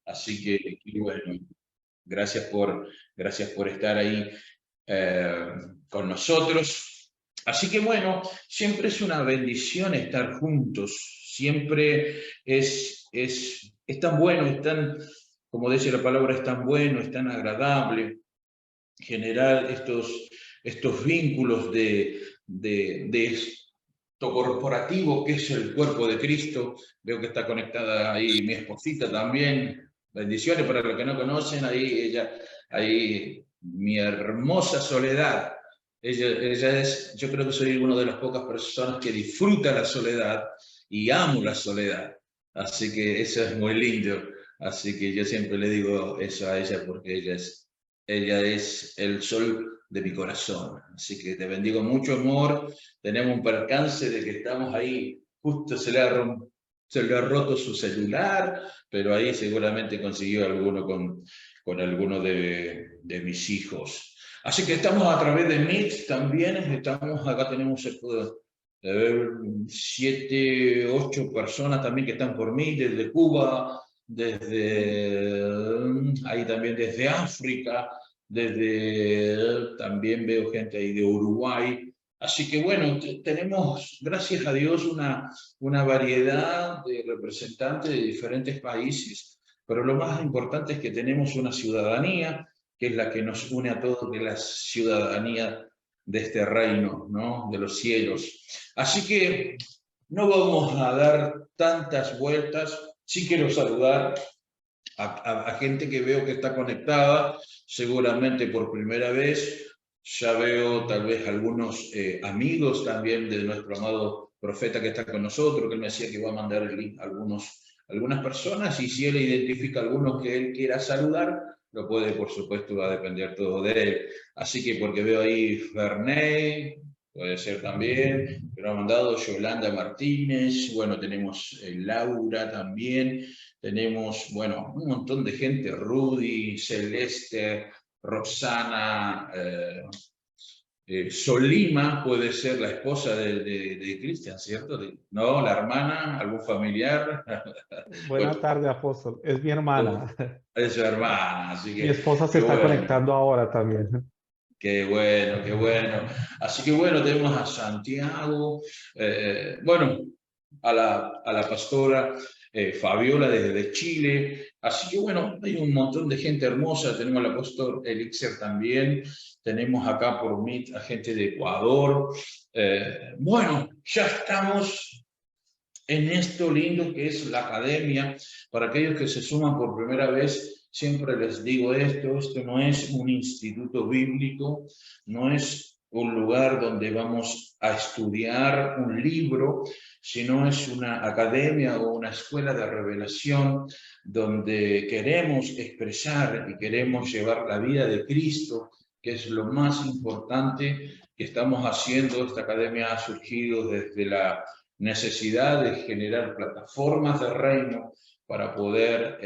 Así que, y bueno, gracias por estar ahí con nosotros. Así que bueno, siempre es una bendición estar juntos, siempre es tan bueno, es tan, como dice la palabra, es tan bueno, es tan agradable generar estos vínculos de esto corporativo que es el cuerpo de Cristo. Veo que está conectada ahí mi esposita también. Bendiciones para los que no conocen, ahí mi hermosa Soledad. Ella es, yo creo que soy una de las pocas personas que disfruta la soledad y amo la soledad. Así que eso es muy lindo. Así que yo siempre le digo eso a ella porque ella es el sol de mi corazón. Así que te bendigo mucho, amor. Tenemos un percance de que estamos ahí, justo se le ha roto su celular, pero ahí seguramente consiguió alguno con alguno de mis hijos. Así que estamos a través de Meet también, acá tenemos 7, 8 personas también que están por mí, desde Cuba, ahí también desde África, también veo gente ahí de Uruguay. Así que bueno, tenemos, gracias a Dios, una variedad de representantes de diferentes países, pero lo más importante es que tenemos una ciudadanía, que es la que nos une a todos, que es la ciudadanía de este reino, ¿no? De los cielos. Así que no vamos a dar tantas vueltas. Sí quiero saludar a gente que veo que está conectada, seguramente por primera vez. Ya veo tal vez algunos amigos también de nuestro amado profeta que está con nosotros, que él me decía que va a mandar el link a algunas personas, y si él identifica a algunos que él quiera saludar, lo puede, por supuesto, va a depender todo de él. Así que porque veo ahí Ferney, puede ser también, que nos ha mandado Yolanda Martínez, bueno, tenemos Laura también, tenemos, bueno, un montón de gente, Rudy, Celeste, Roxana, Solima puede ser la esposa de Cristian, ¿cierto? No, la hermana, algún familiar. Buena Bueno, tarde, apóstol. Es mi hermana. es su hermana, así Mi que esposa se qué está bueno. conectando ahora también. Qué bueno, qué bueno. Así que bueno, tenemos a Santiago, bueno, a la pastora Fabiola desde Chile. Así que bueno, hay un montón de gente hermosa. Tenemos al apóstol Elixir también. Tenemos acá por Meet a gente de Ecuador. Bueno, ya estamos en esto lindo que es la academia. Para aquellos que se suman por primera vez, siempre les digo esto no es un instituto bíblico, no es un lugar donde vamos a estudiar un libro, sino es una academia o una escuela de revelación donde queremos expresar y queremos llevar la vida de Cristo, que es lo más importante que estamos haciendo. Esta academia ha surgido desde la necesidad de generar plataformas de reino para poder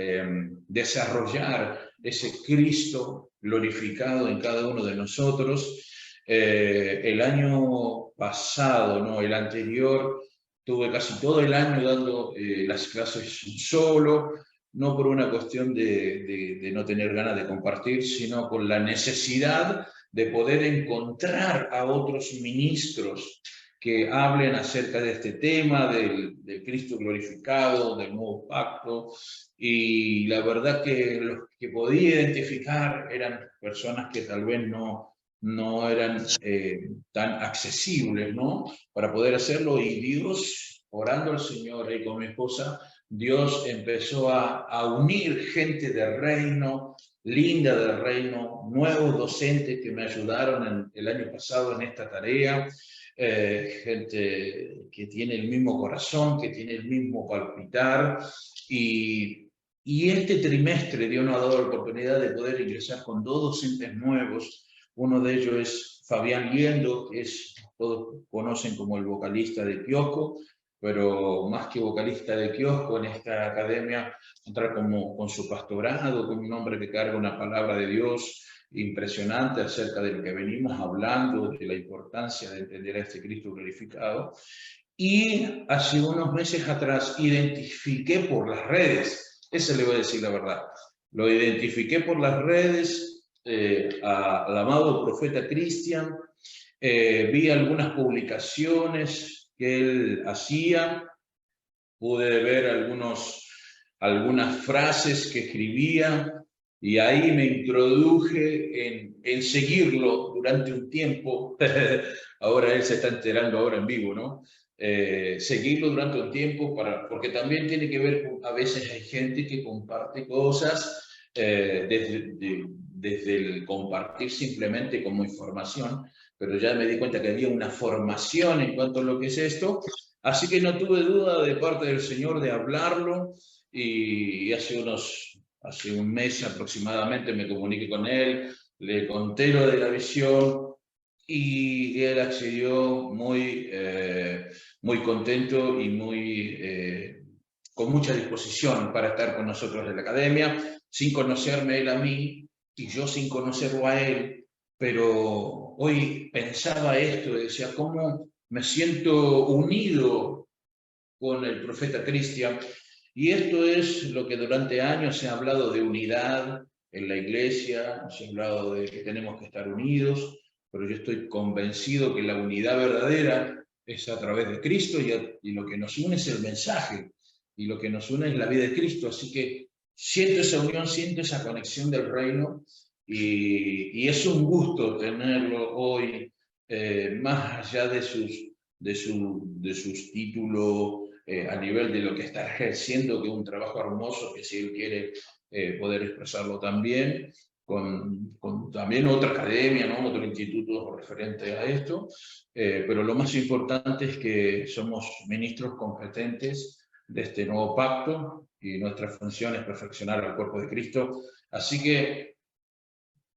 desarrollar ese Cristo glorificado en cada uno de nosotros. El año pasado, no, el anterior, tuve casi todo el año dando las clases solo, no por una cuestión de no tener ganas de compartir, sino por la necesidad de poder encontrar a otros ministros que hablen acerca de este tema, del Cristo glorificado, del nuevo pacto, y la verdad que los que podía identificar eran personas que tal vez no eran tan accesibles, ¿no? Para poder hacerlo, y Dios, orando al Señor y con mi esposa, Dios empezó a unir gente del reino, linda del reino, nuevos docentes que me ayudaron el año pasado en esta tarea, gente que tiene el mismo corazón, que tiene el mismo palpitar, y este trimestre Dios nos ha dado la oportunidad de poder ingresar con 2 docentes nuevos. Uno de ellos es Fabián Liendo, que todos conocen como el vocalista de Kiosco, pero más que vocalista de Kiosco, en esta academia entra con su pastorado, con un hombre que carga una palabra de Dios impresionante acerca de lo que venimos hablando, de la importancia de entender a este Cristo glorificado. Y hace unos meses atrás identifiqué por las redes Esa le voy a decir la verdad. Lo identifiqué por las redes al amado profeta Cristian. Vi algunas publicaciones que él hacía. Pude ver algunas frases que escribía y ahí me introduje en seguirlo durante un tiempo. Ahora él se está enterando ahora en vivo, ¿no? Seguirlo durante un tiempo porque también tiene que ver con, a veces hay gente que comparte cosas desde el compartir simplemente como información, pero ya me di cuenta que había una formación en cuanto a lo que es esto. Así que no tuve duda de parte del Señor de hablarlo y hace un mes aproximadamente me comuniqué con él, le conté lo de la visión y él accedió muy contento y con mucha disposición para estar con nosotros en la academia, sin conocerme él a mí y yo sin conocerlo a él. Pero hoy pensaba esto, decía, ¿cómo me siento unido con el profeta Cristian? Y esto es lo que durante años se ha hablado de unidad en la iglesia, se ha hablado de que tenemos que estar unidos, pero yo estoy convencido que la unidad verdadera es a través de Cristo y lo que nos une es el mensaje y lo que nos une es la vida de Cristo. Así que siento esa unión, siento esa conexión del reino y es un gusto tenerlo hoy, más allá de sus títulos, a nivel de lo que está ejerciendo, que es un trabajo hermoso, que si él quiere poder expresarlo también, con también otra academia, ¿no? Otro instituto referente a esto, pero lo más importante es que somos ministros competentes de este nuevo pacto y nuestra función es perfeccionar al cuerpo de Cristo. Así que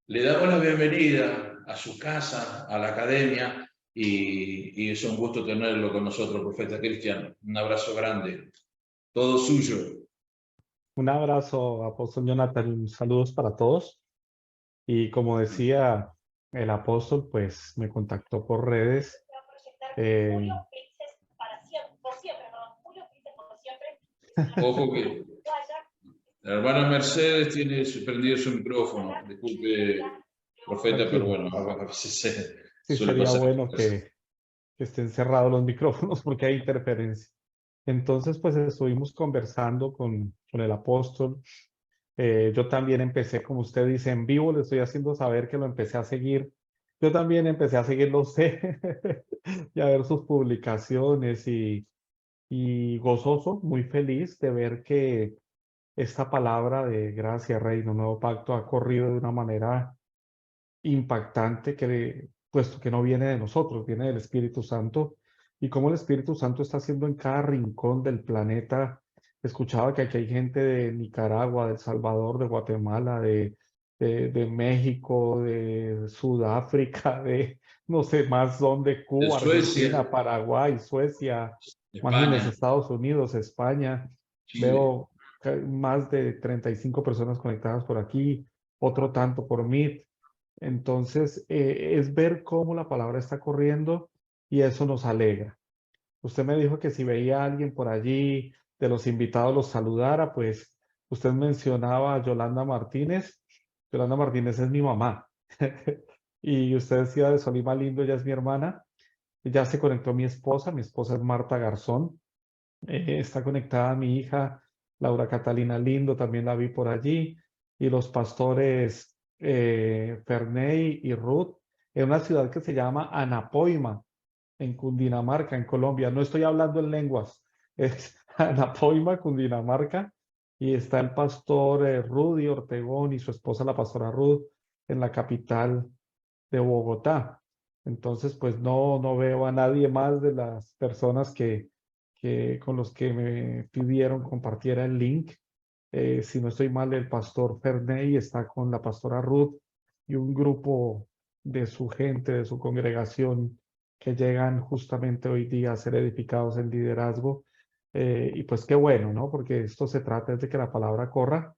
le damos la bienvenida a su casa, a la academia, y es un gusto tenerlo con nosotros, profeta Cristian. Un abrazo grande. Todo suyo. Un abrazo, apóstol Jonathan, saludos para todos. Y como decía el apóstol, pues me contactó por redes. Ojo que la hermana Mercedes tiene prendido su micrófono. Disculpe, profeta, pero Tranquilo. bueno, a veces Sí, suele sería pasar. bueno que estén cerrados los micrófonos porque hay interferencia. Entonces, pues estuvimos conversando con el apóstol. Yo también empecé, como usted dice, en vivo, le estoy haciendo saber que lo empecé a seguir. Yo también empecé a seguirlo a usted y a ver sus publicaciones y gozoso, muy feliz de ver que esta palabra de gracia, reino, nuevo pacto ha corrido de una manera impactante, puesto que no viene de nosotros, viene del Espíritu Santo, y cómo el Espíritu Santo está haciendo en cada rincón del planeta. Escuchaba que aquí hay gente de Nicaragua, de El Salvador, de Guatemala, de México, de Sudáfrica, de no sé más dónde, De Cuba, Argentina, Suecia, Paraguay, Suecia, imagínense, España, Estados Unidos, España. Chile. Veo más de 35 personas conectadas por aquí, otro tanto por Meet. Entonces, es ver cómo la palabra está corriendo y eso nos alegra. Usted me dijo que si veía a alguien por allí de los invitados los saludara, pues usted mencionaba a Yolanda Martínez. Yolanda Martínez es mi mamá. Y usted decía de Solima Lindo, ella es mi hermana. Ya se conectó mi esposa es Marta Garzón. Está conectada mi hija Laura Catalina Lindo, también la vi por allí, y los pastores Ferney y Ruth, en una ciudad que se llama Anapoima, en Cundinamarca, en Colombia. No estoy hablando en lenguas, es Anapoima, Cundinamarca, y está el pastor Rudy Ortegón y su esposa, la pastora Ruth, en la capital de Bogotá. Entonces, pues no veo a nadie más de las personas con los que me pidieron compartiera el link. Si no estoy mal, el pastor Ferney está con la pastora Ruth y un grupo de su gente, de su congregación, que llegan justamente hoy día a ser edificados en liderazgo. Y pues qué bueno, ¿no? Porque esto se trata de que la palabra corra.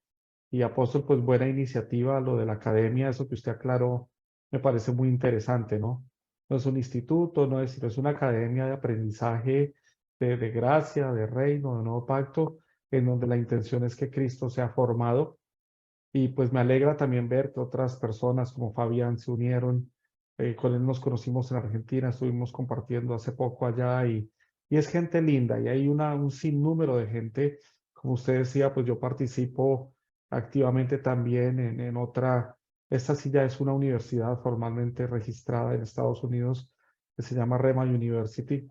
Y apóstol, pues buena iniciativa lo de la academia, eso que usted aclaró, me parece muy interesante, ¿no? No es un instituto, no es, sino es una academia de aprendizaje de gracia, de reino, de nuevo pacto, en donde la intención es que Cristo sea formado. Y pues me alegra también ver que otras personas como Fabián se unieron. Con él nos conocimos en Argentina, estuvimos compartiendo hace poco allá y es gente linda y hay un sinnúmero de gente. Como usted decía, pues yo participo activamente también en otra, esta sí ya es una universidad formalmente registrada en Estados Unidos que se llama Rema University.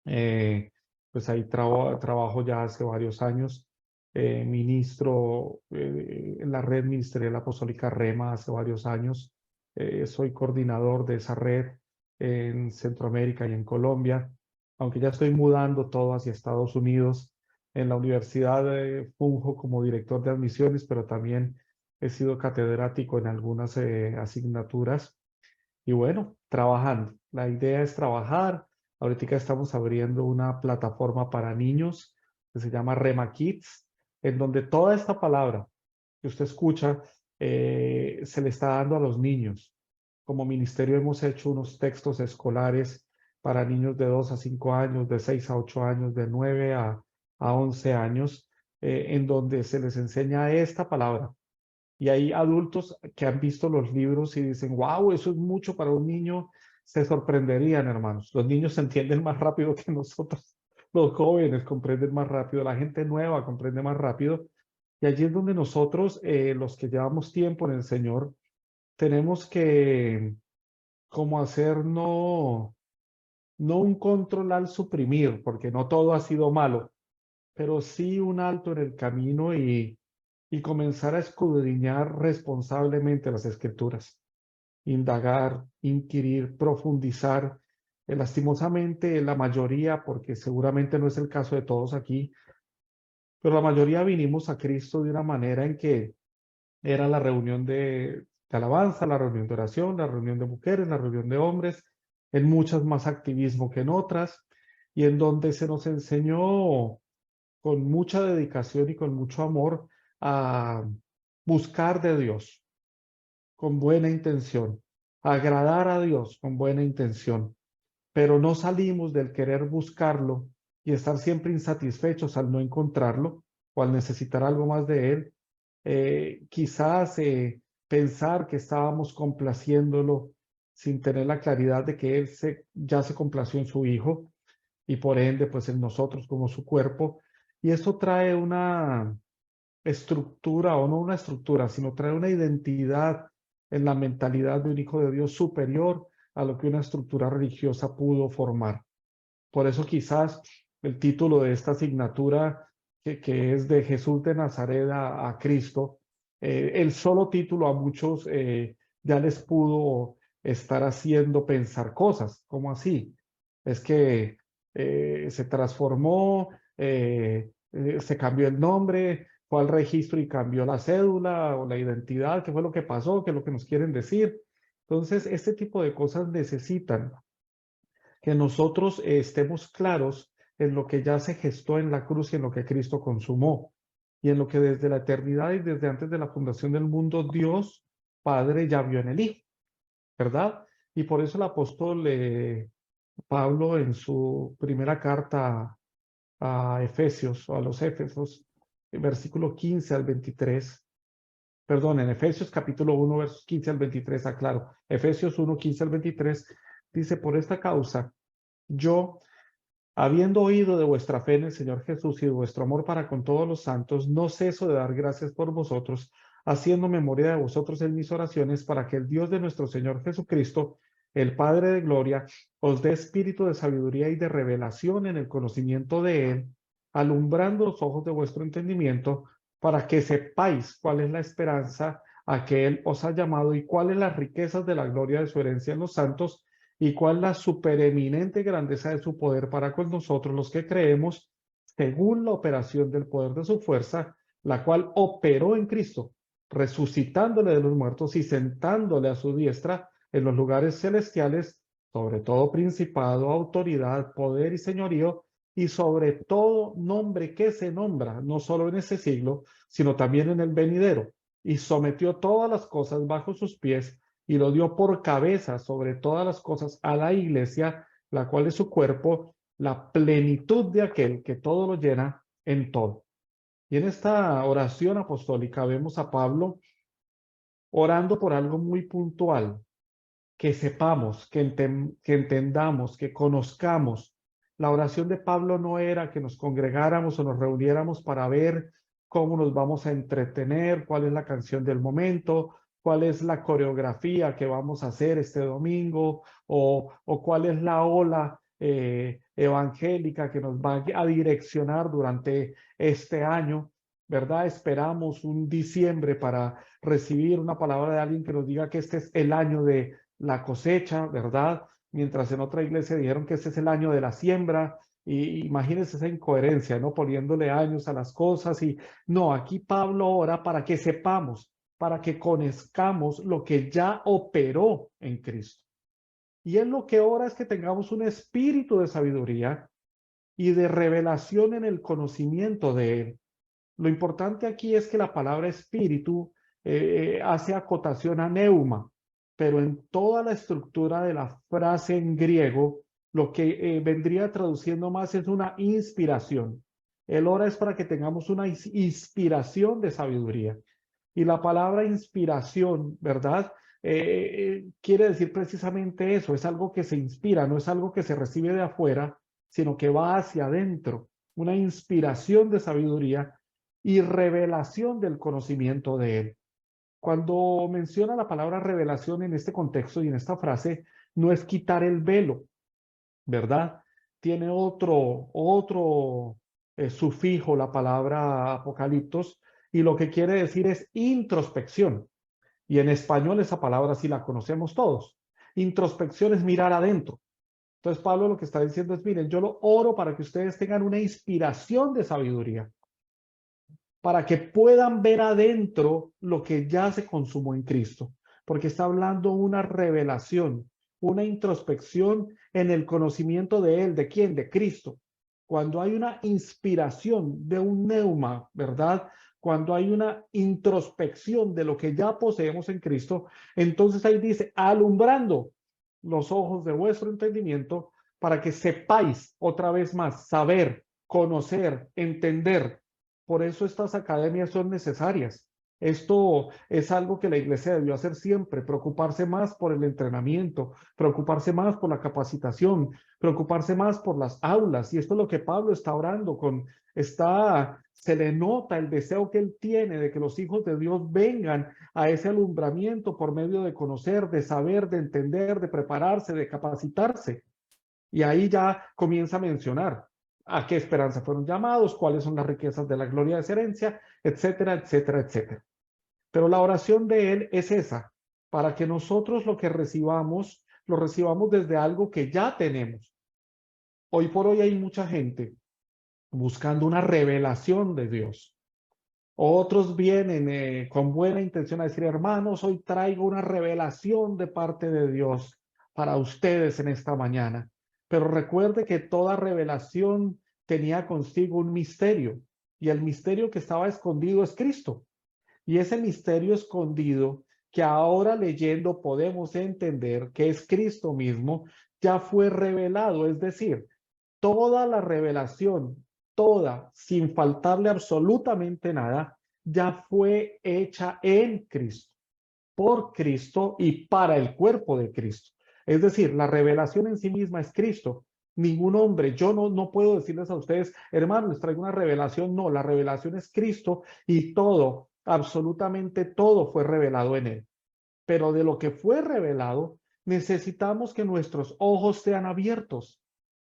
Eh, pues ahí trabajo ya hace varios años. Ministro en la red ministerial apostólica REMA hace varios años. Soy coordinador de esa red en Centroamérica y en Colombia, aunque ya estoy mudando todo hacia Estados Unidos. En la universidad funjo como director de admisiones, pero también he sido catedrático en algunas asignaturas. Y bueno, trabajando. La idea es trabajar. Ahorita estamos abriendo una plataforma para niños que se llama Rema Kids, en donde toda esta palabra que usted escucha se le está dando a los niños. Como ministerio hemos hecho unos textos escolares para niños de 2 a 5 años, de 6 a 8 años, de 9 a 11 años, en donde se les enseña esta palabra. Y hay adultos que han visto los libros y dicen, wow, eso es mucho para un niño. Se sorprenderían, hermanos. Los niños se entienden más rápido que nosotros. Los jóvenes comprenden más rápido. La gente nueva comprende más rápido. Y allí es donde nosotros, los que llevamos tiempo en el Señor, tenemos que como hacer no un control al suprimir, porque no todo ha sido malo, pero sí un alto en el camino y comenzar a escudriñar responsablemente las escrituras, indagar, inquirir, profundizar. Lastimosamente, la mayoría, porque seguramente no es el caso de todos aquí, pero la mayoría vinimos a Cristo de una manera en que era la reunión de alabanza, la reunión de oración, la reunión de mujeres, la reunión de hombres, en muchas más activismo que en otras, y en donde se nos enseñó con mucha dedicación y con mucho amor a buscar de Dios con buena intención, agradar a Dios con buena intención, pero no salimos del querer buscarlo y estar siempre insatisfechos al no encontrarlo o al necesitar algo más de Él. Quizás pensar que estábamos complaciéndolo sin tener la claridad de que ya se complació en su Hijo y por ende pues en nosotros como su cuerpo. Y eso trae una estructura, o no una estructura, sino trae una identidad en la mentalidad de un hijo de Dios superior a lo que una estructura religiosa pudo formar. Por eso quizás el título de esta asignatura, que es de Jesús de Nazaret a Cristo, el solo título a muchos ya les pudo estar haciendo pensar cosas. ¿Cómo así? Es que se transformó, se cambió el nombre, fue al registro y cambió la cédula o la identidad. ¿Qué fue lo que pasó? ¿Qué es lo que nos quieren decir? Entonces, este tipo de cosas necesitan que nosotros estemos claros en lo que ya se gestó en la cruz y en lo que Cristo consumó, y en lo que desde la eternidad y desde antes de la fundación del mundo Dios Padre ya vio en el Hijo, ¿verdad? Y por eso el apóstol Pablo en su primera carta a Efesios o a los Éfesos, en versículo 15 al 23, perdón, en Efesios capítulo 1, versos 15 al 23, aclaro, Efesios 1, 15 al 23, dice, por esta causa, yo, habiendo oído de vuestra fe en el Señor Jesús y de vuestro amor para con todos los santos, no ceso de dar gracias por vosotros, haciendo memoria de vosotros en mis oraciones, para que el Dios de nuestro Señor Jesucristo, el Padre de gloria, os dé espíritu de sabiduría y de revelación en el conocimiento de Él, alumbrando los ojos de vuestro entendimiento, para que sepáis cuál es la esperanza a que Él os ha llamado y cuáles las riquezas de la gloria de su herencia en los santos, y cuál la supereminente grandeza de su poder para con nosotros los que creemos, según la operación del poder de su fuerza, la cual operó en Cristo, resucitándole de los muertos y sentándole a su diestra en los lugares celestiales, sobre todo principado, autoridad, poder y señorío, y sobre todo nombre que se nombra, no solo en ese siglo, sino también en el venidero, y sometió todas las cosas bajo sus pies, y lo dio por cabeza sobre todas las cosas a la iglesia, la cual es su cuerpo, la plenitud de aquel que todo lo llena en todo. Y en esta oración apostólica vemos a Pablo orando por algo muy puntual, que sepamos, que entendamos, que conozcamos. La oración de Pablo no era que nos congregáramos o nos reuniéramos para ver cómo nos vamos a entretener, cuál es la canción del momento, cuál es la coreografía que vamos a hacer este domingo, o cuál es la ola evangélica que nos va a direccionar durante este año, ¿verdad? Esperamos un diciembre para recibir una palabra de alguien que nos diga que este es el año de la cosecha, ¿verdad? Mientras en otra iglesia dijeron que este es el año de la siembra. Y imagínense esa incoherencia, ¿no? Poniéndole años a las cosas. Y no, aquí Pablo ora para que sepamos, para que conozcamos lo que ya operó en Cristo. Y él lo que ora es que tengamos un espíritu de sabiduría y de revelación en el conocimiento de él. Lo importante aquí es que la palabra espíritu hace acotación a neuma, pero en toda la estructura de la frase en griego, lo que vendría traduciendo más es una inspiración. El ora es para que tengamos una inspiración de sabiduría. Y la palabra inspiración, ¿verdad? Quiere decir precisamente eso, es algo que se inspira, no es algo que se recibe de afuera, sino que va hacia adentro, una inspiración de sabiduría y revelación del conocimiento de él. Cuando menciona la palabra revelación en este contexto y en esta frase, no es quitar el velo, ¿verdad? Tiene otro sufijo la palabra apocaliptos y lo que quiere decir es introspección. Y en español esa palabra sí la conocemos todos. Introspección es mirar adentro. Entonces Pablo lo que está diciendo es, miren, yo lo oro para que ustedes tengan una inspiración de sabiduría, para que puedan ver adentro lo que ya se consumó en Cristo, porque está hablando una revelación, una introspección en el conocimiento de Él. ¿De quién? De Cristo. Cuando hay una inspiración de un neuma, ¿verdad? Cuando hay una introspección de lo que ya poseemos en Cristo, entonces ahí dice, alumbrando los ojos de vuestro entendimiento para que sepáis otra vez más, saber, conocer, entender. Por eso estas academias son necesarias. Esto es algo que la iglesia debió hacer siempre, preocuparse más por el entrenamiento, preocuparse más por la capacitación, preocuparse más por las aulas. Y esto es lo que Pablo está orando con, se le nota el deseo que él tiene de que los hijos de Dios vengan a ese alumbramiento por medio de conocer, de saber, de entender, de prepararse, de capacitarse. Y ahí ya comienza a mencionar a qué esperanza fueron llamados, cuáles son las riquezas de la gloria de esa herencia, etcétera, etcétera, etcétera. Pero la oración de él es esa, para que nosotros lo que recibamos, lo recibamos desde algo que ya tenemos. Hoy por hoy hay mucha gente buscando una revelación de Dios. Otros vienen con buena intención a decir, hermanos, hoy traigo una revelación de parte de Dios para ustedes en esta mañana. Pero recuerde que toda revelación tenía consigo un misterio, y el misterio que estaba escondido es Cristo. Y ese misterio escondido que ahora leyendo podemos entender que es Cristo mismo, ya fue revelado. Es decir, toda la revelación, toda, sin faltarle absolutamente nada, ya fue hecha en Cristo, por Cristo y para el cuerpo de Cristo. Es decir, la revelación en sí misma es Cristo. Ningún hombre, yo no puedo decirles a ustedes, hermanos, les traigo una revelación. No, la revelación es Cristo y todo, absolutamente todo fue revelado en él. Pero de lo que fue revelado, necesitamos que nuestros ojos sean abiertos.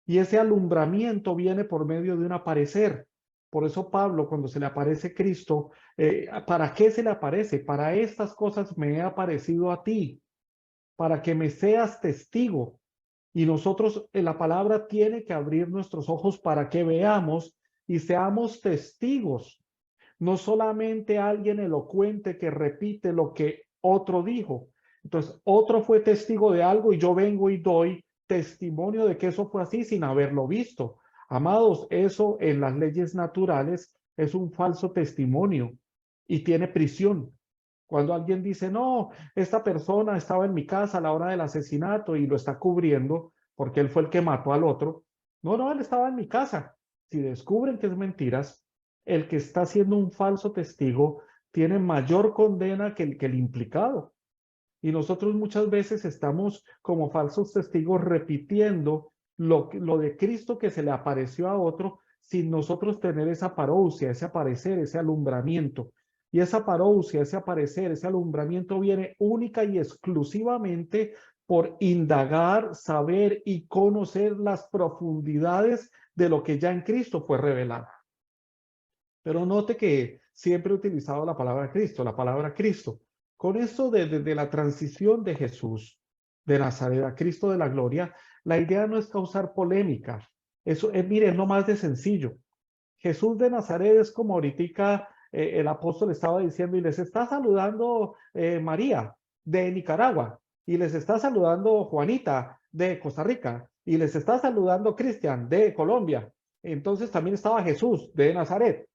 Y ese alumbramiento viene por medio de un aparecer. Por eso Pablo, cuando se le aparece Cristo, ¿para qué se le aparece? Para estas cosas me he aparecido a ti, para que me seas testigo. Y nosotros, la palabra tiene que abrir nuestros ojos para que veamos y seamos testigos. No solamente alguien elocuente que repite lo que otro dijo. Entonces, otro fue testigo de algo y yo vengo y doy testimonio de que eso fue así sin haberlo visto. Amados, eso en las leyes naturales es un falso testimonio y tiene prisión. Cuando alguien dice, no, esta persona estaba en mi casa a la hora del asesinato y lo está cubriendo porque él fue el que mató al otro. No, él estaba en mi casa. Si descubren que es mentiras, el que está siendo un falso testigo tiene mayor condena que el implicado. Y nosotros muchas veces estamos como falsos testigos repitiendo lo de Cristo que se le apareció a otro sin nosotros tener esa parousia, ese aparecer, ese alumbramiento. Y esa parousia, ese aparecer, ese alumbramiento viene única y exclusivamente por indagar, saber y conocer las profundidades de lo que ya en Cristo fue revelado. Pero note que siempre he utilizado la palabra Cristo, la palabra Cristo. Con esto de la transición de Jesús de Nazaret a Cristo de la gloria, la idea no es causar polémica. Eso es, mire, es lo más de sencillo. Jesús de Nazaret es como ahorita el apóstol estaba diciendo y les está saludando María de Nicaragua y les está saludando Juanita de Costa Rica y les está saludando Cristian de Colombia. Entonces también estaba Jesús de Nazaret.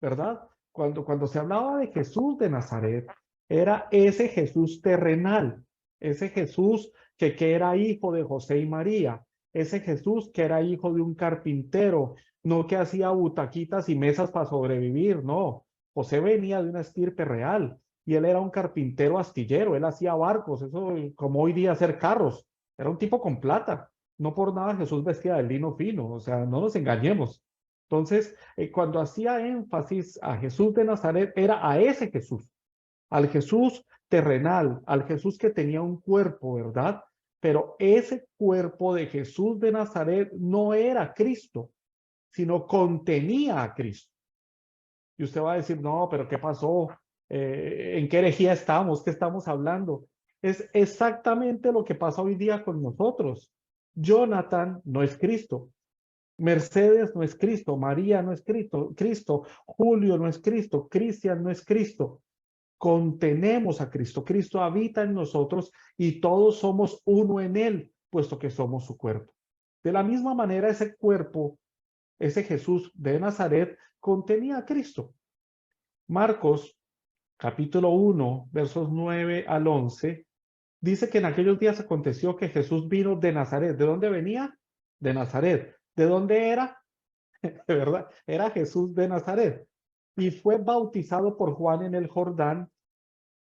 ¿Verdad? Cuando se hablaba de Jesús de Nazaret, era ese Jesús terrenal, ese Jesús que era hijo de José y María, ese Jesús que era hijo de un carpintero, no que hacía butaquitas y mesas para sobrevivir, no. José venía de una estirpe real y él era un carpintero astillero, él hacía barcos, eso como hoy día hacer carros, era un tipo con plata. No por nada Jesús vestía de lino fino, o sea, no nos engañemos. Entonces, cuando hacía énfasis a Jesús de Nazaret, era a ese Jesús, al Jesús terrenal, al Jesús que tenía un cuerpo, ¿verdad? Pero ese cuerpo de Jesús de Nazaret no era Cristo, sino contenía a Cristo. Y usted va a decir, no, pero ¿qué pasó? ¿En qué herejía estamos? ¿Qué estamos hablando? Es exactamente lo que pasa hoy día con nosotros. Jonathan no es Cristo. Mercedes no es Cristo, María no es Cristo, Julio no es Cristo, Cristian no es Cristo. Contenemos a Cristo, Cristo habita en nosotros y todos somos uno en él, puesto que somos su cuerpo. De la misma manera, ese cuerpo, ese Jesús de Nazaret, contenía a Cristo. Marcos, capítulo 1, versos 9 al 11, dice que en aquellos días aconteció que Jesús vino de Nazaret. ¿De dónde venía? De Nazaret. ¿De dónde era? De verdad, era Jesús de Nazaret. Y fue bautizado por Juan en el Jordán.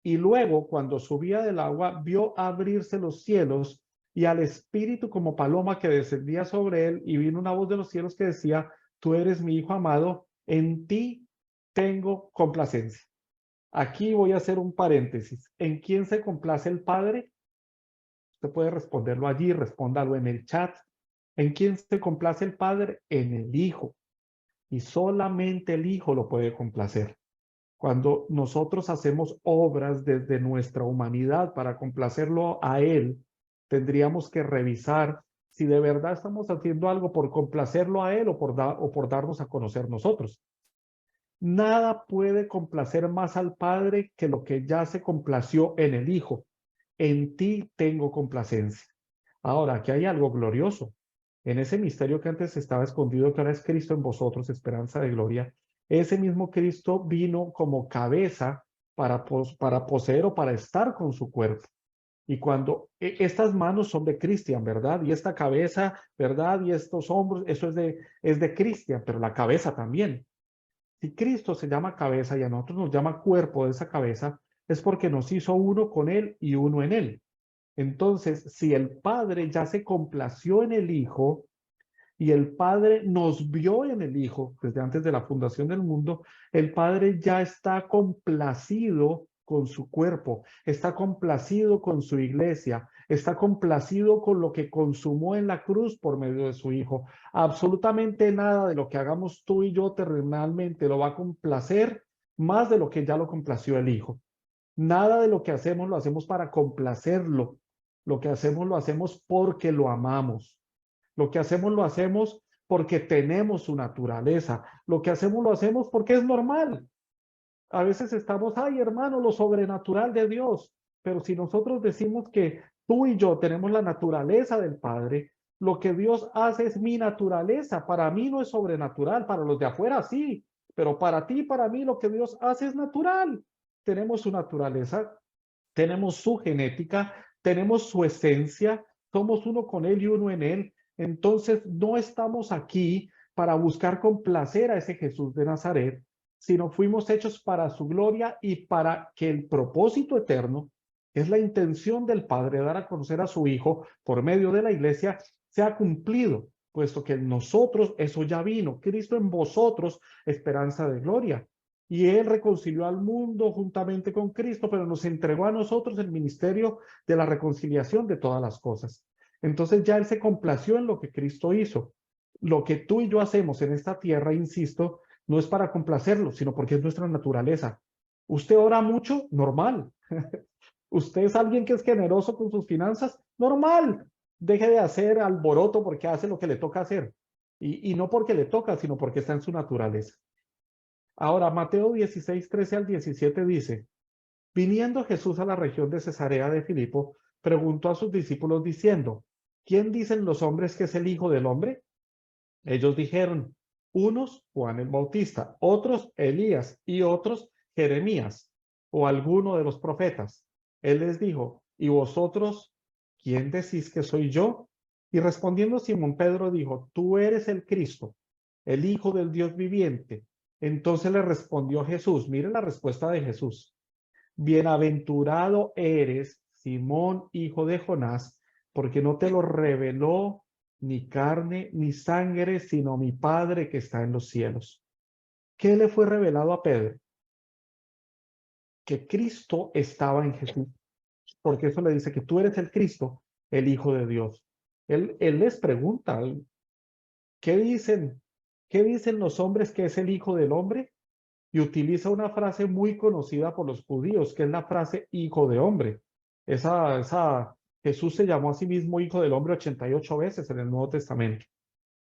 Y luego, cuando subía del agua, vio abrirse los cielos y al Espíritu como paloma que descendía sobre él. Y vino una voz de los cielos que decía, tú eres mi Hijo amado, en ti tengo complacencia. Aquí voy a hacer un paréntesis. ¿En quién se complace el Padre? Usted puede responderlo allí, respóndalo en el chat. ¿En quién se complace el Padre? En el Hijo. Y solamente el Hijo lo puede complacer. Cuando nosotros hacemos obras desde nuestra humanidad para complacerlo a Él, tendríamos que revisar si de verdad estamos haciendo algo por complacerlo a Él o por darnos a conocer nosotros. Nada puede complacer más al Padre que lo que ya se complació en el Hijo. En ti tengo complacencia. Ahora, aquí hay algo glorioso. En ese misterio que antes estaba escondido, que ahora es Cristo en vosotros, esperanza de gloria, ese mismo Cristo vino como cabeza para poseer o para estar con su cuerpo. Y cuando estas manos son de Cristian, ¿verdad? Y esta cabeza, ¿verdad? Y estos hombros, eso es de Cristian, pero la cabeza también. Si Cristo se llama cabeza y a nosotros nos llama cuerpo de esa cabeza, es porque nos hizo uno con Él y uno en Él. Entonces, si el Padre ya se complació en el Hijo y el Padre nos vio en el Hijo desde antes de la fundación del mundo, el Padre ya está complacido con su cuerpo, está complacido con su iglesia, está complacido con lo que consumó en la cruz por medio de su Hijo. Absolutamente nada de lo que hagamos tú y yo terrenalmente lo va a complacer más de lo que ya lo complació el Hijo. Nada de lo que hacemos lo hacemos para complacerlo. Lo que hacemos lo hacemos porque lo amamos. Lo que hacemos lo hacemos porque tenemos su naturaleza. Lo que hacemos lo hacemos porque es normal. A veces estamos, ay hermano, lo sobrenatural de Dios. Pero si nosotros decimos que tú y yo tenemos la naturaleza del Padre, lo que Dios hace es mi naturaleza. Para mí no es sobrenatural, para los de afuera sí, pero para ti y para mí lo que Dios hace es natural. Tenemos su naturaleza, tenemos su genética, tenemos su esencia, somos uno con Él y uno en Él. Entonces no estamos aquí para buscar complacer a ese Jesús de Nazaret, sino fuimos hechos para su gloria y para que el propósito eterno, es la intención del Padre, dar a conocer a su Hijo por medio de la iglesia, sea cumplido, puesto que en nosotros eso ya vino. Cristo en vosotros, esperanza de gloria. Y Él reconcilió al mundo juntamente con Cristo, pero nos entregó a nosotros el ministerio de la reconciliación de todas las cosas. Entonces ya Él se complació en lo que Cristo hizo. Lo que tú y yo hacemos en esta tierra, insisto, no es para complacerlo, sino porque es nuestra naturaleza. Usted ora mucho, normal. Usted es alguien que es generoso con sus finanzas, normal. Deje de hacer alboroto porque hace lo que le toca hacer. Y no porque le toca, sino porque está en su naturaleza. Ahora, Mateo 16, 13 al 17 dice, viniendo Jesús a la región de Cesarea de Filipo, preguntó a sus discípulos diciendo, ¿quién dicen los hombres que es el Hijo del Hombre? Ellos dijeron, unos Juan el Bautista, otros Elías y otros Jeremías o alguno de los profetas. Él les dijo, ¿y vosotros quién decís que soy yo? Y respondiendo Simón Pedro dijo, tú eres el Cristo, el Hijo del Dios viviente. Entonces le respondió Jesús, mire la respuesta de Jesús. Bienaventurado eres, Simón, hijo de Jonás, porque no te lo reveló ni carne ni sangre, sino mi Padre que está en los cielos. ¿Qué le fue revelado a Pedro? Que Cristo estaba en Jesús, porque eso le dice que tú eres el Cristo, el Hijo de Dios. Él les pregunta, ¿qué dicen? ¿Qué dicen los hombres que es el Hijo del Hombre? Y utiliza una frase muy conocida por los judíos, que es la frase hijo de hombre. Jesús se llamó a sí mismo hijo del hombre 88 veces en el Nuevo Testamento.